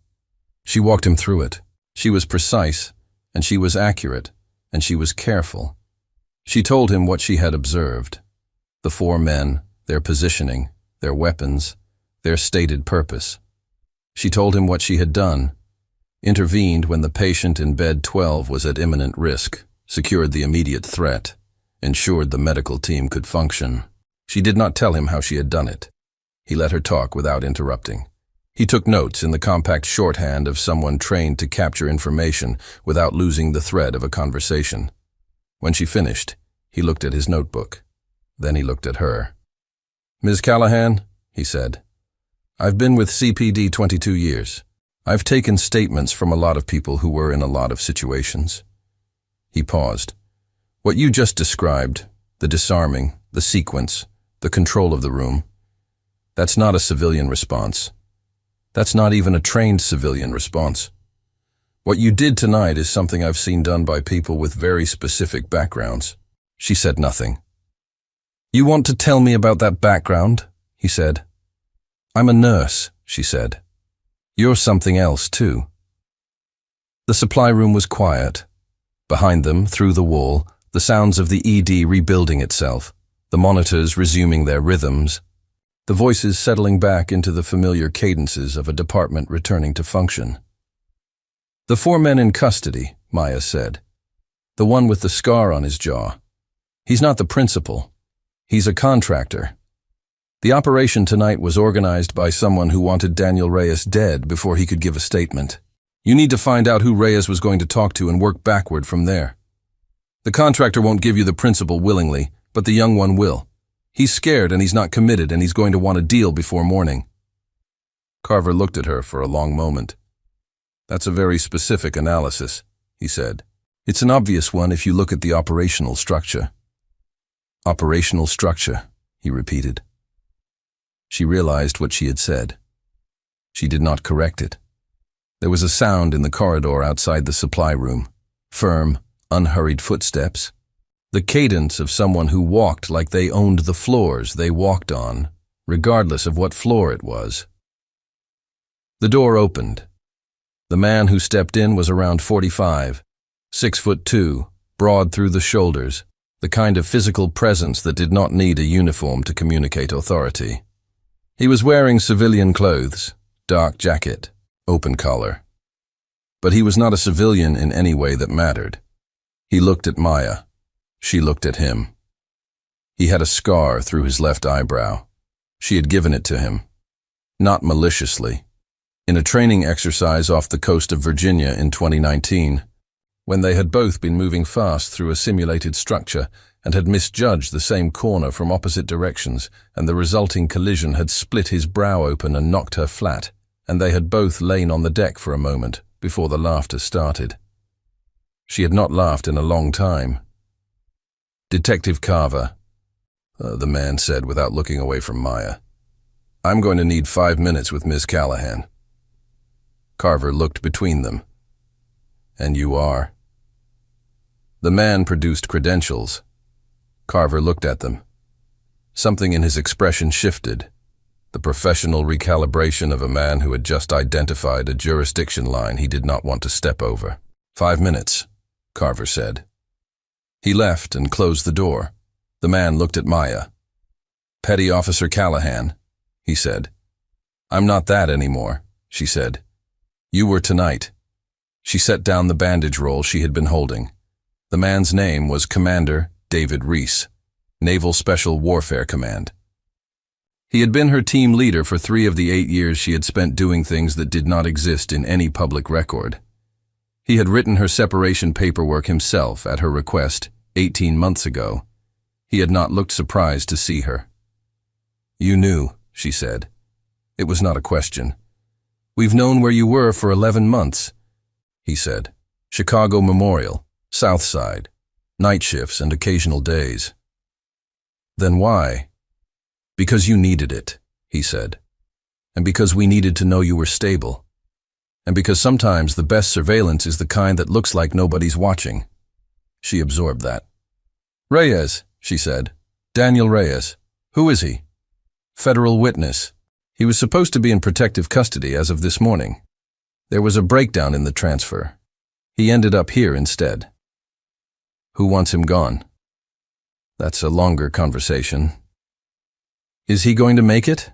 She walked him through it. She was precise, and she was accurate, and she was careful. She told him what she had observed. The 4 men, their positioning, their weapons, their stated purpose. She told him what she had done, intervened when the patient in bed 12 was at imminent risk, secured the immediate threat, ensured the medical team could function. She did not tell him how she had done it. He let her talk without interrupting. He took notes in the compact shorthand of someone trained to capture information without losing the thread of a conversation. When she finished, he looked at his notebook. Then he looked at her. Ms. Callahan, he said, I've been with CPD 22 years. I've taken statements from a lot of people who were in a lot of situations. He paused. What you just described, the disarming, the sequence, the control of the room, that's not a civilian response. That's not even a trained civilian response. What you did tonight is something I've seen done by people with very specific backgrounds. She said nothing. You want to tell me about that background? He said. I'm a nurse, she said. You're something else too. The supply room was quiet. Behind them, through the wall, the sounds of the ED rebuilding itself, the monitors resuming their rhythms, the voices settling back into the familiar cadences of a department returning to function. The 4 men in custody, Maya said. The one with the scar on his jaw. He's not the principal. He's a contractor. The operation tonight was organized by someone who wanted Daniel Reyes dead before he could give a statement. You need to find out who Reyes was going to talk to and work backward from there. The contractor won't give you the principal willingly, but the young one will. He's scared and he's not committed and he's going to want a deal before morning. Carver looked at her for a long moment. That's a very specific analysis, he said. It's an obvious one if you look at the operational structure. Operational structure, he repeated. She realized what she had said. She did not correct it. There was a sound in the corridor outside the supply room. Firm, unhurried footsteps. The cadence of someone who walked like they owned the floors they walked on, regardless of what floor it was. The door opened. The man who stepped in was around 45, 6'2", broad through the shoulders, the kind of physical presence that did not need a uniform to communicate authority. He was wearing civilian clothes, dark jacket, open collar. But he was not a civilian in any way that mattered. He looked at Maya. She looked at him. He had a scar through his left eyebrow. She had given it to him. Not maliciously. In a training exercise off the coast of Virginia in 2019, when they had both been moving fast through a simulated structure and had misjudged the same corner from opposite directions, and the resulting collision had split his brow open and knocked her flat, and they had both lain on the deck for a moment before the laughter started. She had not laughed in a long time. Detective Carver, the man said without looking away from Maya. I'm going to need 5 minutes with Ms. Callahan. Carver looked between them. And you are? The man produced credentials. Carver looked at them. Something in his expression shifted, the professional recalibration of a man who had just identified a jurisdiction line he did not want to step over. 5 minutes, Carver said. He left and closed the door. The man looked at Maya. Petty Officer Callahan, he said. I'm not that anymore, she said. You were tonight. She set down the bandage roll she had been holding. The man's name was Commander David Reese, Naval Special Warfare Command. He had been her team leader for 3 of the 8 years she had spent doing things that did not exist in any public record. He had written her separation paperwork himself at her request 18 months ago. He had not looked surprised to see her. You knew, she said. It was not a question. We've known where you were for 11 months, he said. Chicago Memorial, South Side, night shifts and occasional days. Then why? Because you needed it, he said. And because we needed to know you were stable. And because sometimes the best surveillance is the kind that looks like nobody's watching. She absorbed that. Reyes, she said. Daniel Reyes. Who is he? Federal witness. He was supposed to be in protective custody as of this morning. There was a breakdown in the transfer. He ended up here instead. Who wants him gone? That's a longer conversation. Is he going to make it?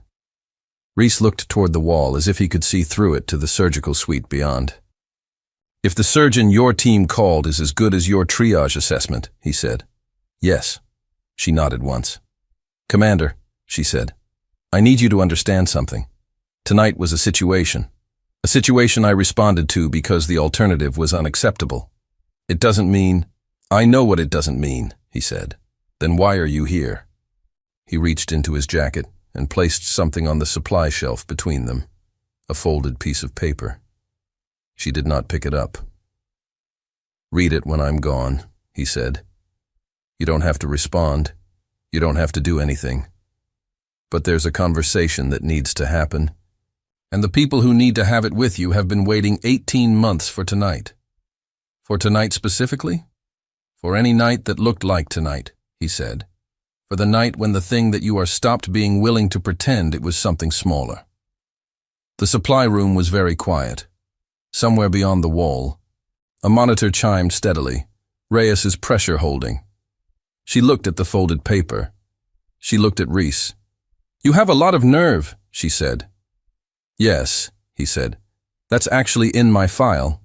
Reese looked toward the wall as if he could see through it to the surgical suite beyond. If the surgeon your team called is as good as your triage assessment, he said. Yes. She nodded once. Commander, she said, I need you to understand something. Tonight was a situation I responded to because the alternative was unacceptable. It doesn't mean... I know what it doesn't mean, he said. Then why are you here? He reached into his jacket and placed something on the supply shelf between them, a folded piece of paper. She did not pick it up. Read it when I'm gone, he said. You don't have to respond. You don't have to do anything. But there's a conversation that needs to happen. And the people who need to have it with you have been waiting 18 months for tonight. For tonight specifically? For any night that looked like tonight, he said. For the night when the thing that you are stopped being willing to pretend it was something smaller. The supply room was very quiet. Somewhere beyond the wall, a monitor chimed steadily, Reyes's pressure holding. She looked at the folded paper. She looked at Reese. You have a lot of nerve, she said. Yes, he said. That's actually in my file.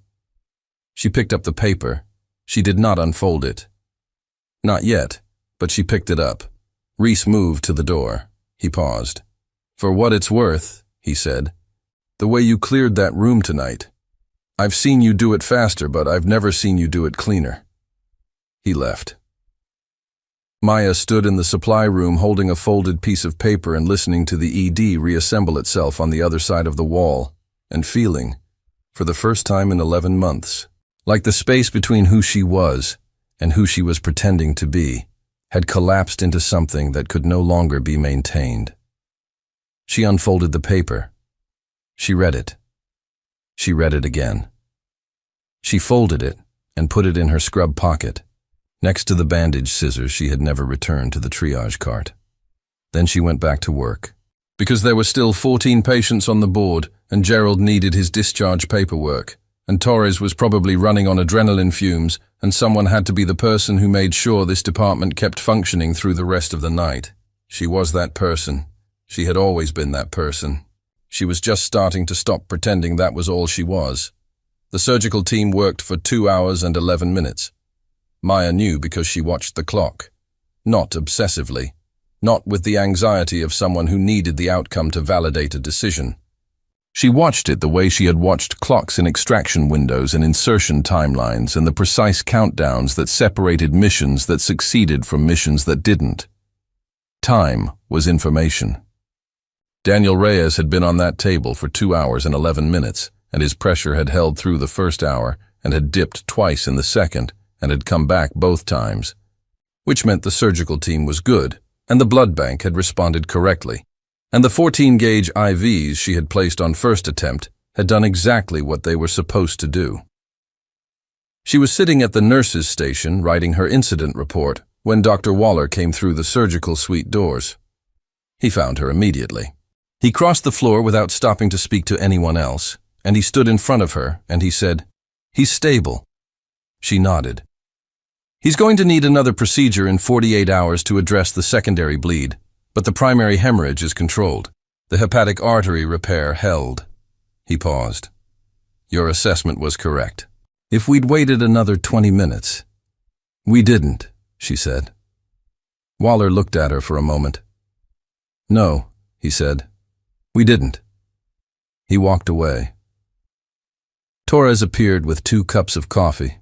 She picked up the paper. She did not unfold it. Not yet, but she picked it up. Reese moved to the door. He paused. For what it's worth, he said, the way you cleared that room tonight. I've seen you do it faster, but I've never seen you do it cleaner. He left. Maya stood in the supply room holding a folded piece of paper and listening to the ED reassemble itself on the other side of the wall, and feeling, for the first time in 11 months, like the space between who she was and who she was pretending to be had collapsed into something that could no longer be maintained. She unfolded the paper. She read it. She read it again. She folded it and put it in her scrub pocket, next to the bandage scissors she had never returned to the triage cart. Then she went back to work. Because there were still 14 patients on the board, and Gerald needed his discharge paperwork, and Torres was probably running on adrenaline fumes, and someone had to be the person who made sure this department kept functioning through the rest of the night. She was that person. She had always been that person. She was just starting to stop pretending that was all she was. The surgical team worked for 2 hours and 11 minutes. Maya knew because she watched the clock. Not obsessively. Not with the anxiety of someone who needed the outcome to validate a decision. She watched it the way she had watched clocks in extraction windows and insertion timelines and the precise countdowns that separated missions that succeeded from missions that didn't. Time was information. Daniel Reyes had been on that table for 2 hours and 11 minutes, and his pressure had held through the first hour and had dipped twice in the second and had come back both times, which meant the surgical team was good, and the blood bank had responded correctly. And the 14-gauge IVs she had placed on first attempt had done exactly what they were supposed to do. She was sitting at the nurse's station writing her incident report when Dr. Waller came through the surgical suite doors. He found her immediately. He crossed the floor without stopping to speak to anyone else, and he stood in front of her, and he said, "He's stable." She nodded. "He's going to need another procedure in 48 hours to address the secondary bleed, but the primary hemorrhage is controlled. The hepatic artery repair held." He paused. "Your assessment was correct. If we'd waited another 20 minutes." "We didn't," she said. Waller looked at her for a moment. "No," he said. "We didn't." He walked away. Torres appeared with 2 cups of coffee.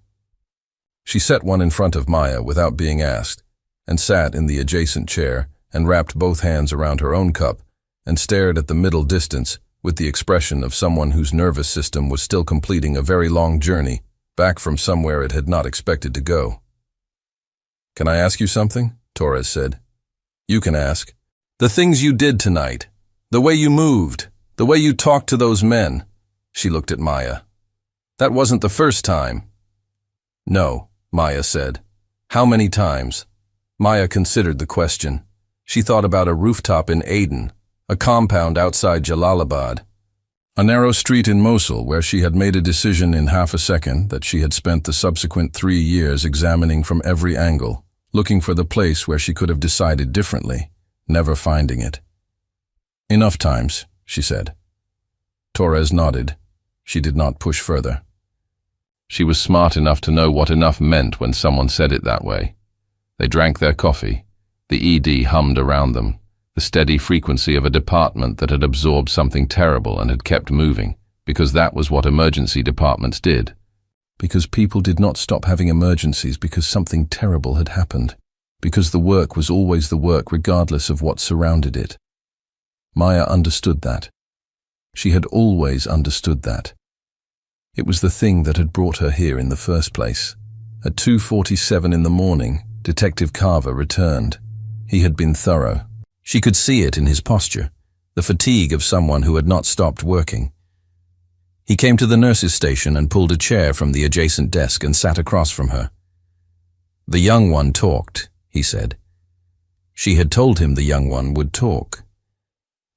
She set one in front of Maya without being asked, and sat in the adjacent chair and wrapped both hands around her own cup and stared at the middle distance with the expression of someone whose nervous system was still completing a very long journey back from somewhere it had not expected to go. "Can I ask you something?" Torres said. "You can ask. The things you did tonight, the way you moved, the way you talked to those men." She looked at Maya. "That wasn't the first time." "No," Maya said. "How many times?" Maya considered the question. She thought about a rooftop in Aden, a compound outside Jalalabad, a narrow street in Mosul where she had made a decision in half a second that she had spent the subsequent 3 years examining from every angle, looking for the place where she could have decided differently, never finding it. "Enough times," she said. Torres nodded. She did not push further. She was smart enough to know what enough meant when someone said it that way. They drank their coffee. The ED hummed around them, the steady frequency of a department that had absorbed something terrible and had kept moving, because that was what emergency departments did. Because people did not stop having emergencies because something terrible had happened, because the work was always the work regardless of what surrounded it. Maya understood that. She had always understood that. It was the thing that had brought her here in the first place. At 2:47 in the morning, Detective Carver returned. He had been thorough. She could see it in his posture, the fatigue of someone who had not stopped working. He came to the nurse's station and pulled a chair from the adjacent desk and sat across from her. "The young one talked," he said. She had told him the young one would talk.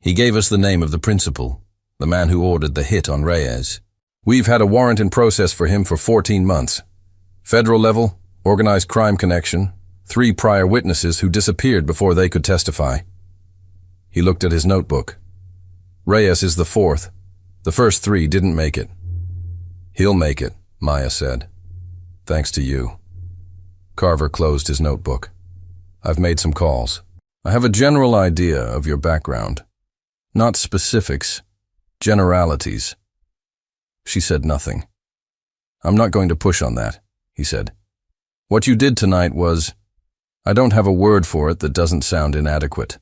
"He gave us the name of the principal, the man who ordered the hit on Reyes. We've had a warrant in process for him for 14 months. Federal level, organized crime connection, 3 prior witnesses who disappeared before they could testify." He looked at his notebook. "Reyes is the 4th. The first 3 didn't make it." "He'll make it," Maya said. "Thanks to you." Carver closed his notebook. "I've made some calls. I have a general idea of your background. Not specifics, generalities." She said nothing. "I'm not going to push on that," he said. "What you did tonight was, I don't have a word for it that doesn't sound inadequate.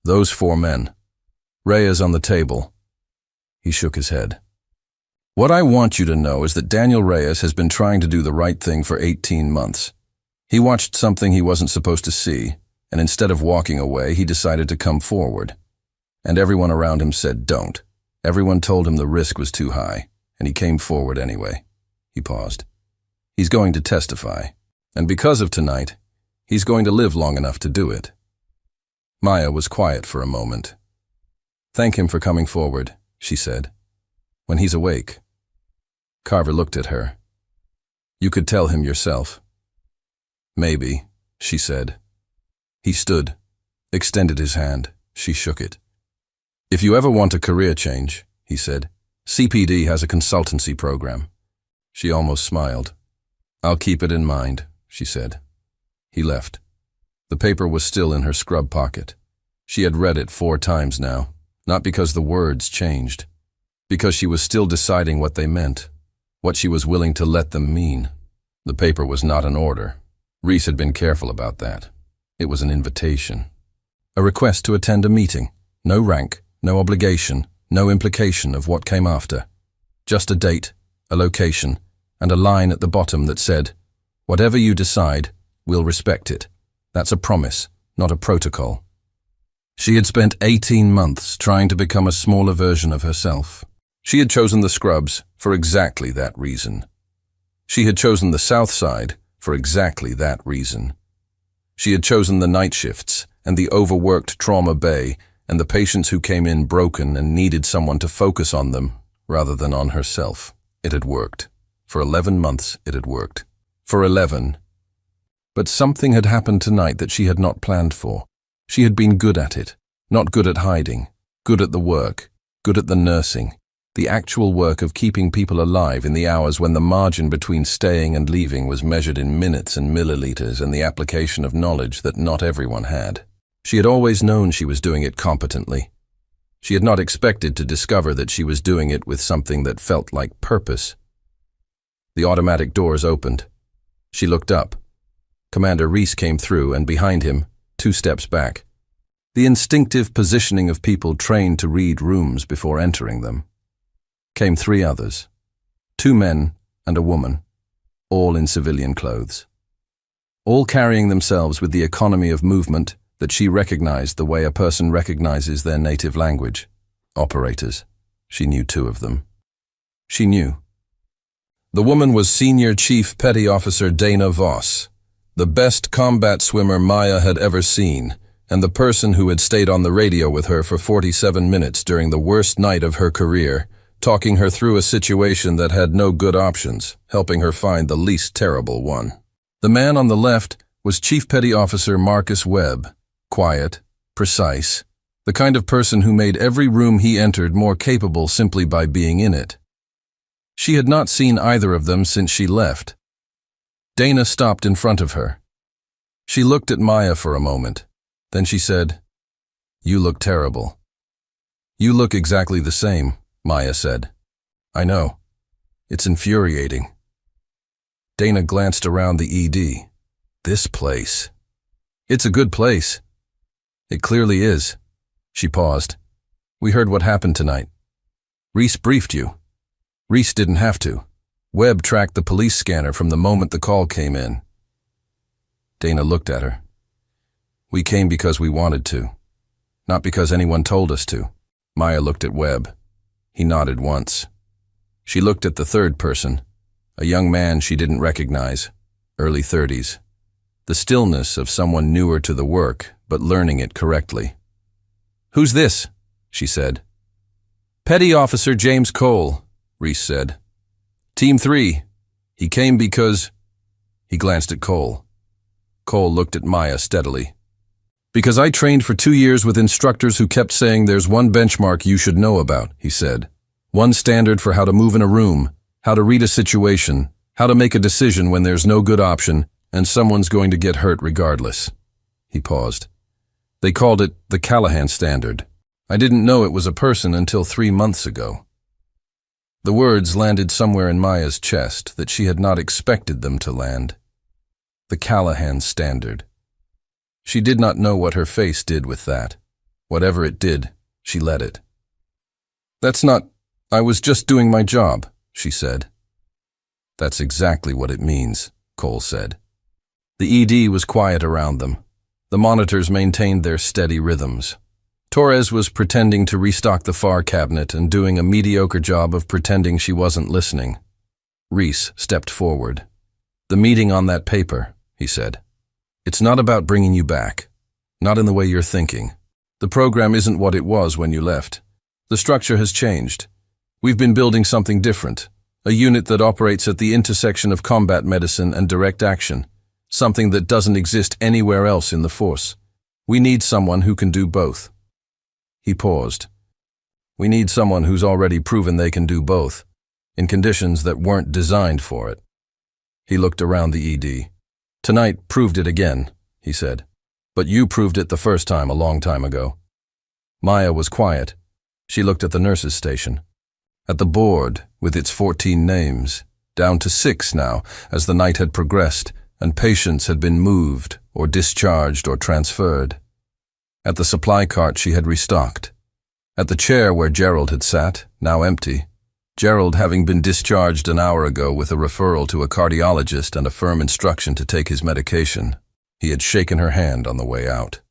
Those 4 men. Reyes on the table." He shook his head. "What I want you to know is that Daniel Reyes has been trying to do the right thing for 18 months. He watched something he wasn't supposed to see, and instead of walking away, he decided to come forward. And everyone around him said don't. Everyone told him the risk was too high, and he came forward anyway." He paused. "He's going to testify, and because of tonight, he's going to live long enough to do it." Maya was quiet for a moment. "Thank him for coming forward," she said. "When he's awake." Carver looked at her. "You could tell him yourself." "Maybe," she said. He stood, extended his hand. She shook it. "If you ever want a career change," he said, "CPD has a consultancy program." She almost smiled. "I'll keep it in mind," she said. He left. The paper was still in her scrub pocket. She had read it 4 times now, not because the words changed, because she was still deciding what they meant, what she was willing to let them mean. The paper was not an order. Reese had been careful about that. It was an invitation. A request to attend a meeting. No rank, no obligation, no implication of what came after. Just a date, a location, and a line at the bottom that said, "Whatever you decide, we'll respect it." That's a promise, not a protocol. She had spent 18 months trying to become a smaller version of herself. She had chosen the scrubs for exactly that reason. She had chosen the South Side for exactly that reason. She had chosen the night shifts and the overworked trauma bay, and the patients who came in broken and needed someone to focus on them rather than on herself. It had worked. For 11 months it had worked. For 11. But something had happened tonight that she had not planned for. She had been good at it, not good at hiding, good at the work, good at the nursing, the actual work of keeping people alive in the hours when the margin between staying and leaving was measured in minutes and milliliters, and the application of knowledge that not everyone had. She had always known she was doing it competently. She had not expected to discover that she was doing it with something that felt like purpose. The automatic doors opened. She looked up. Commander Reese came through, and behind him, 2 steps back. The instinctive positioning of people trained to read rooms before entering them. Came 3 others. 2 men and a woman, all in civilian clothes. All carrying themselves with the economy of movement that she recognized the way a person recognizes their native language. Operators. She knew 2 of them. She knew. The woman was Senior Chief Petty Officer Dana Voss, the best combat swimmer Maya had ever seen, and the person who had stayed on the radio with her for 47 minutes during the worst night of her career, talking her through a situation that had no good options, helping her find the least terrible one. The man on the left was Chief Petty Officer Marcus Webb, quiet, precise, the kind of person who made every room he entered more capable simply by being in it. She had not seen either of them since she left. Dana stopped in front of her. She looked at Maya for a moment. Then she said, "You look terrible." "You look exactly the same," Maya said. "I know. It's infuriating." Dana glanced around the ED. "This place. It's a good place." "It clearly is." She paused. "We heard what happened tonight. Reese briefed you." "Reese didn't have to. Webb tracked the police scanner from the moment the call came in." Dana looked at her. "We came because we wanted to, not because anyone told us to." Maya looked at Webb. He nodded once. She looked at the third person, a young man she didn't recognize, early 30s. The stillness of someone newer to the work, but learning it correctly. "Who's this?" she said. "Petty Officer James Cole," Reese said. "Team 3. He came because—" He glanced at Cole. Cole looked at Maya steadily. "Because I trained for 2 years with instructors who kept saying there's one benchmark you should know about," he said. "One standard for how to move in a room, how to read a situation, how to make a decision when there's no good option and someone's going to get hurt regardless." He paused. "They called it the Callahan Standard. I didn't know it was a person until 3 months ago." The words landed somewhere in Maya's chest that she had not expected them to land. The Callahan Standard. She did not know what her face did with that. Whatever it did, she let it. "That's not— I was just doing my job," she said. "That's exactly what it means," Cole said. The ED was quiet around them. The monitors maintained their steady rhythms. Torres was pretending to restock the FAR cabinet and doing a mediocre job of pretending she wasn't listening. Reese stepped forward. "The meeting on that paper," he said. "It's not about bringing you back. Not in the way you're thinking. The program isn't what it was when you left. The structure has changed. We've been building something different, a unit that operates at the intersection of combat medicine and direct action, something that doesn't exist anywhere else in the force. We need someone who can do both." He paused. "We need someone who's already proven they can do both, in conditions that weren't designed for it." He looked around the ED. "Tonight proved it again," he said. "But you proved it the first time a long time ago." Maya was quiet. She looked at the nurses' station. At the board, with its 14 names, down to 6 now, as the night had progressed, and patients had been moved, or discharged, or transferred. At the supply cart she had restocked. At the chair where Gerald had sat, now empty, Gerald having been discharged an hour ago with a referral to a cardiologist and a firm instruction to take his medication. He had shaken her hand on the way out.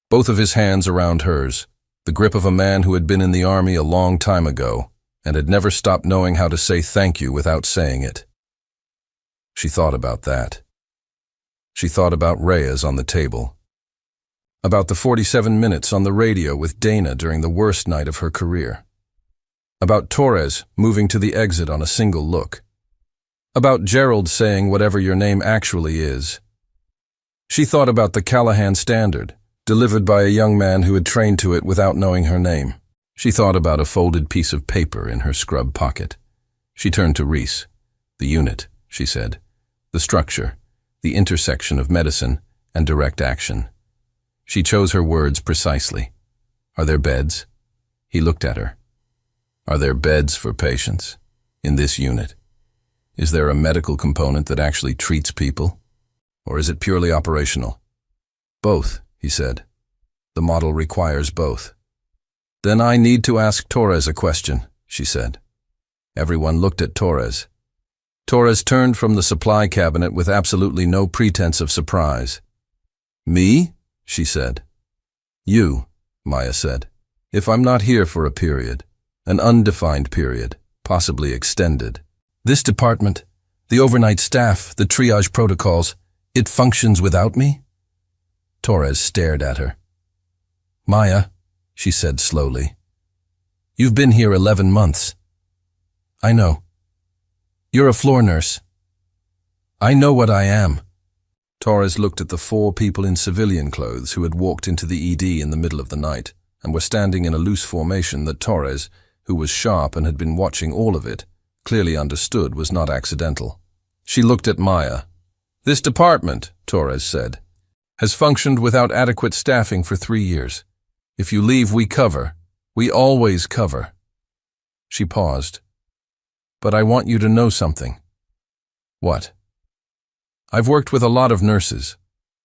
Both of his hands around hers, the grip of a man who had been in the army a long time ago and had never stopped knowing how to say thank you without saying it. She thought about that. She thought about Reyes on the table. About the 47 minutes on the radio with Dana during the worst night of her career. About Torres moving to the exit on a single look. About Gerald saying whatever your name actually is. She thought about the Callahan Standard, delivered by a young man who had trained to it without knowing her name. She thought about a folded piece of paper in her scrub pocket. She turned to Reese. The unit, she said. The structure, the intersection of medicine and direct action. She chose her words precisely. Are there beds? He looked at her. Are there beds for patients in this unit? Is there a medical component that actually treats people? Or is it purely operational? Both, he said. The model requires both. Then I need to ask Torres a question, she said. Everyone looked at Torres. Torres turned from the supply cabinet with absolutely no pretense of surprise. Me? She said. You, Maya said. If I'm not here for a period, an undefined period, possibly extended. This department, the overnight staff, the triage protocols, it functions without me? Torres stared at her. Maya, she said slowly. You've been here 11 months. I know. You're a floor nurse. I know what I am. Torres looked at the 4 people in civilian clothes who had walked into the ED in the middle of the night and were standing in a loose formation that Torres, who was sharp and had been watching all of it, clearly understood was not accidental. She looked at Maya. This department, Torres said, has functioned without adequate staffing for 3 years. If you leave, we cover. We always cover. She paused. But I want you to know something. What? I've worked with a lot of nurses.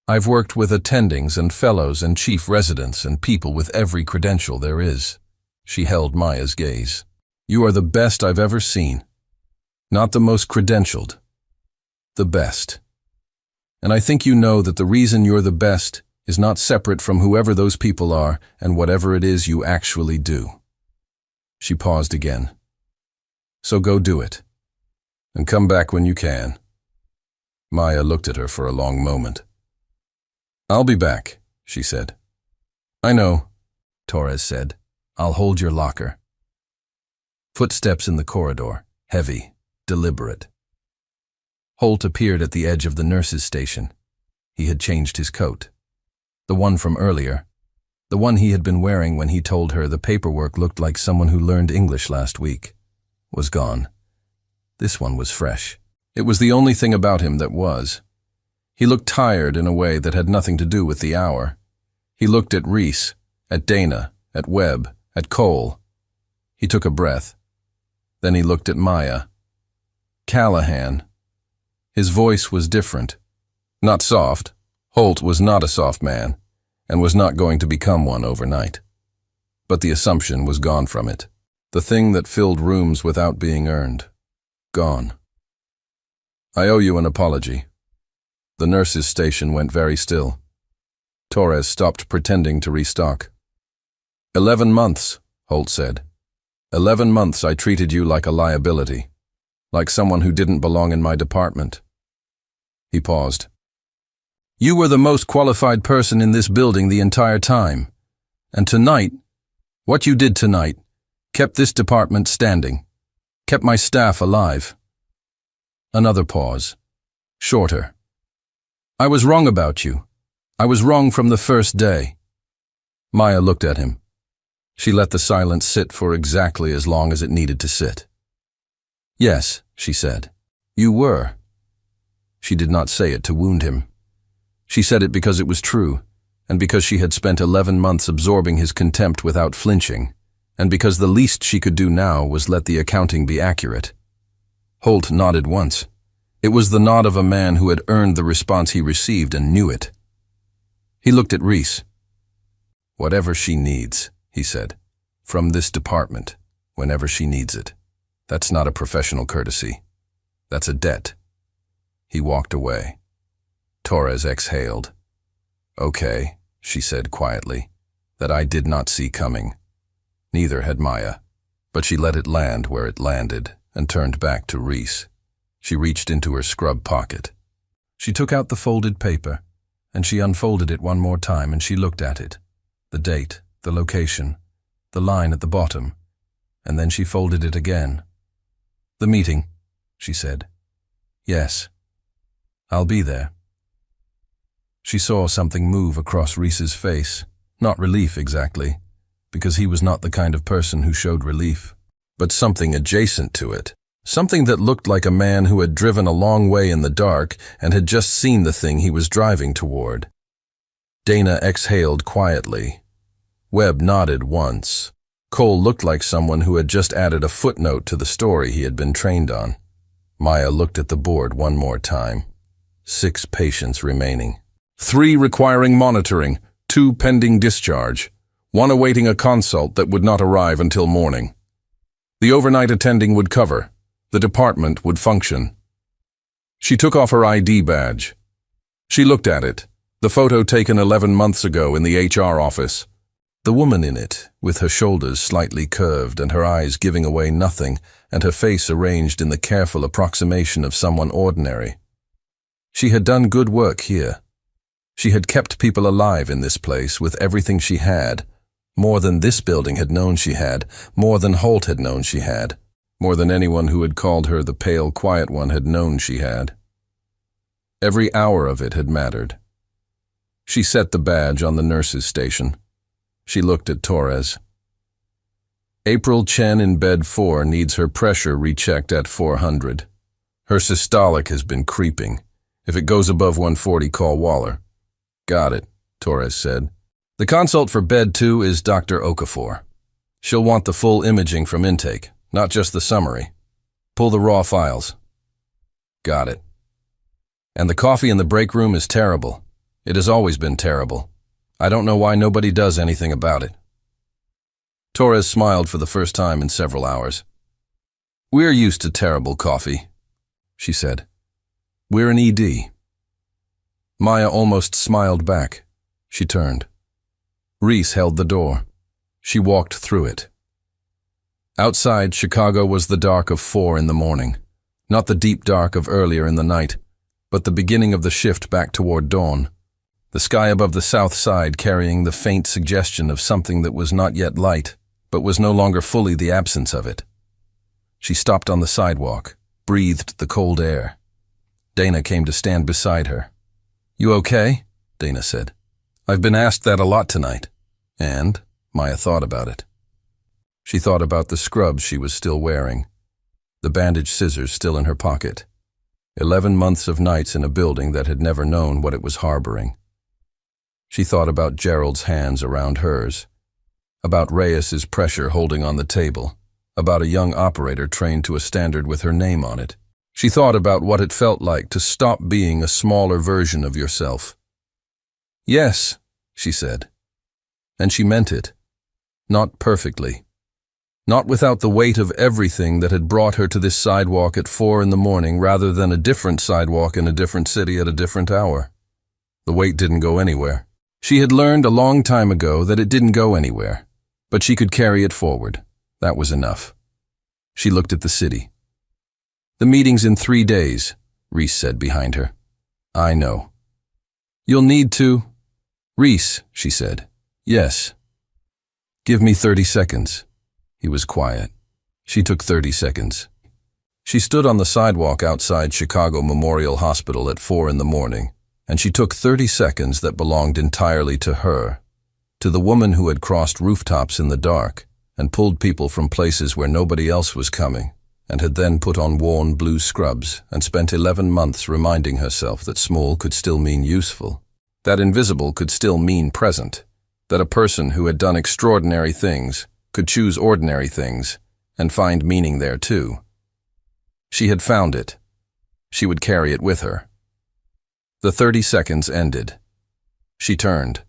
I've worked with attendings and fellows and chief residents and people with every credential there is. She held Maya's gaze. You are the best I've ever seen. Not the most credentialed. The best. And I think you know that the reason you're the best is not separate from whoever those people are and whatever it is you actually do. She paused again. So go do it. And come back when you can. Maya looked at her for a long moment. I'll be back, she said. I know, Torres said. I'll hold your locker. Footsteps in the corridor, heavy, deliberate. Holt appeared at the edge of the nurses' station. He had changed his coat. The one from earlier, the one he had been wearing when he told her the paperwork looked like someone who learned English last week, was gone. This one was fresh. It was the only thing about him that was. He looked tired in a way that had nothing to do with the hour. He looked at Reese, at Dana, at Webb, at Cole. He took a breath. Then he looked at Maya. Callahan. His voice was different. Not soft. Holt was not a soft man, and was not going to become one overnight. But the assumption was gone from it. The thing that filled rooms without being earned. Gone. I owe you an apology. The nurses' station went very still. Torres stopped pretending to restock. 11 months, Holt said. 11 months I treated you like a liability, like someone who didn't belong in my department. He paused. You were the most qualified person in this building the entire time. And tonight, what you did tonight, kept this department standing, kept my staff alive. Another pause. Shorter. I was wrong about you. I was wrong from the first day. Maya looked at him. She let the silence sit for exactly as long as it needed to sit. Yes, she said. You were. She did not say it to wound him. She said it because it was true, and because she had spent 11 months absorbing his contempt without flinching, and because the least she could do now was let the accounting be accurate. Holt nodded once. It was the nod of a man who had earned the response he received and knew it. He looked at Reese. Whatever she needs, he said, from this department, whenever she needs it. That's not a professional courtesy. That's a debt. He walked away. Torres exhaled. Okay, she said quietly, that I did not see coming. Neither had Maya, but she let it land where it landed and turned back to Reese. She reached into her scrub pocket. She took out the folded paper, and she unfolded it one more time and she looked at it. The date, the location, the line at the bottom, and then she folded it again. "The meeting," she said. "Yes. I'll be there." She saw something move across Reese's face. Not relief exactly, because he was not the kind of person who showed relief, but something adjacent to it. Something that looked like a man who had driven a long way in the dark and had just seen the thing he was driving toward. Dana exhaled quietly. Webb nodded once. Cole looked like someone who had just added a footnote to the story he had been trained on. Maya looked at the board one more time. 6 patients remaining. 3 requiring monitoring, 2 pending discharge, 1 awaiting a consult that would not arrive until morning. The overnight attending would cover. The department would function. She took off her ID badge. She looked at it, the photo taken 11 months ago in the HR office. The woman in it, with her shoulders slightly curved and her eyes giving away nothing, and her face arranged in the careful approximation of someone ordinary. She had done good work here. She had kept people alive in this place with everything she had, more than this building had known she had, more than Holt had known she had, more than anyone who had called her the pale, quiet one had known she had. Every hour of it had mattered. She set the badge on the nurse's station. She looked at Torres. April Chen in bed 4 needs her pressure rechecked at 400. Her systolic has been creeping. If it goes above 140, call Waller. Got it, Torres said. The consult for bed 2 is Dr. Okafor. She'll want the full imaging from intake, not just the summary. Pull the raw files. Got it. And the coffee in the break room is terrible. It has always been terrible. I don't know why nobody does anything about it. Torres smiled for the first time in several hours. We're used to terrible coffee, she said. We're an ED. Maya almost smiled back. She turned. Reese held the door. She walked through it. Outside, Chicago was the dark of 4 in the morning. Not the deep dark of earlier in the night, but the beginning of the shift back toward dawn. The sky above the south side carrying the faint suggestion of something that was not yet light, but was no longer fully the absence of it. She stopped on the sidewalk, breathed the cold air. Dana came to stand beside her. You okay? Dana said. I've been asked that a lot tonight. And Maya thought about it. She thought about the scrubs she was still wearing, the bandaged scissors still in her pocket. 11 months of nights in a building that had never known what it was harboring. She thought about Gerald's hands around hers, about Reyes's pressure holding on the table, about a young operator trained to a standard with her name on it. She thought about what it felt like to stop being a smaller version of yourself. Yes, she said. And she meant it. Not perfectly. Not without the weight of everything that had brought her to this sidewalk at 4 in the morning rather than a different sidewalk in a different city at a different hour. The weight didn't go anywhere. She had learned a long time ago that it didn't go anywhere, but she could carry it forward. That was enough. She looked at the city. The meeting's in 3 days, Reese said behind her. I know. You'll need to... Reese, she said. Yes. Give me 30 seconds. He was quiet. She took 30 seconds. She stood on the sidewalk outside Chicago Memorial Hospital at 4 in the morning, and she took 30 seconds that belonged entirely to her, to the woman who had crossed rooftops in the dark and pulled people from places where nobody else was coming, and had then put on worn blue scrubs and spent 11 months reminding herself that small could still mean useful, that invisible could still mean present, that a person who had done extraordinary things could choose ordinary things and find meaning there too. She had found it. She would carry it with her. The 30 seconds ended. She turned.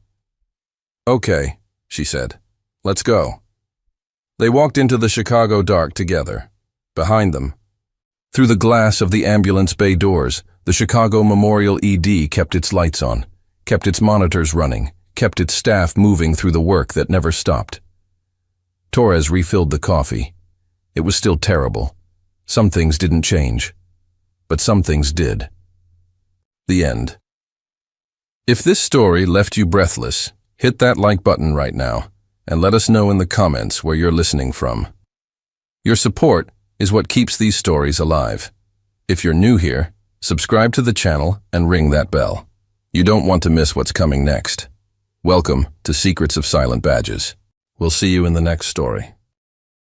Okay, she said. Let's go. They walked into the Chicago dark together. Behind them, through the glass of the ambulance bay doors, the Chicago Memorial ED kept its lights on, kept its monitors running, kept its staff moving through the work that never stopped. Torres refilled the coffee. It was still terrible. Some things didn't change, but some things did. The end. If this story left you breathless, hit that like button right now and let us know in the comments where you're listening from. Your support is what keeps these stories alive. If you're new here, subscribe to the channel and ring that bell. You don't want to miss what's coming next. Welcome to Secrets of Silent Badges. We'll see you in the next story.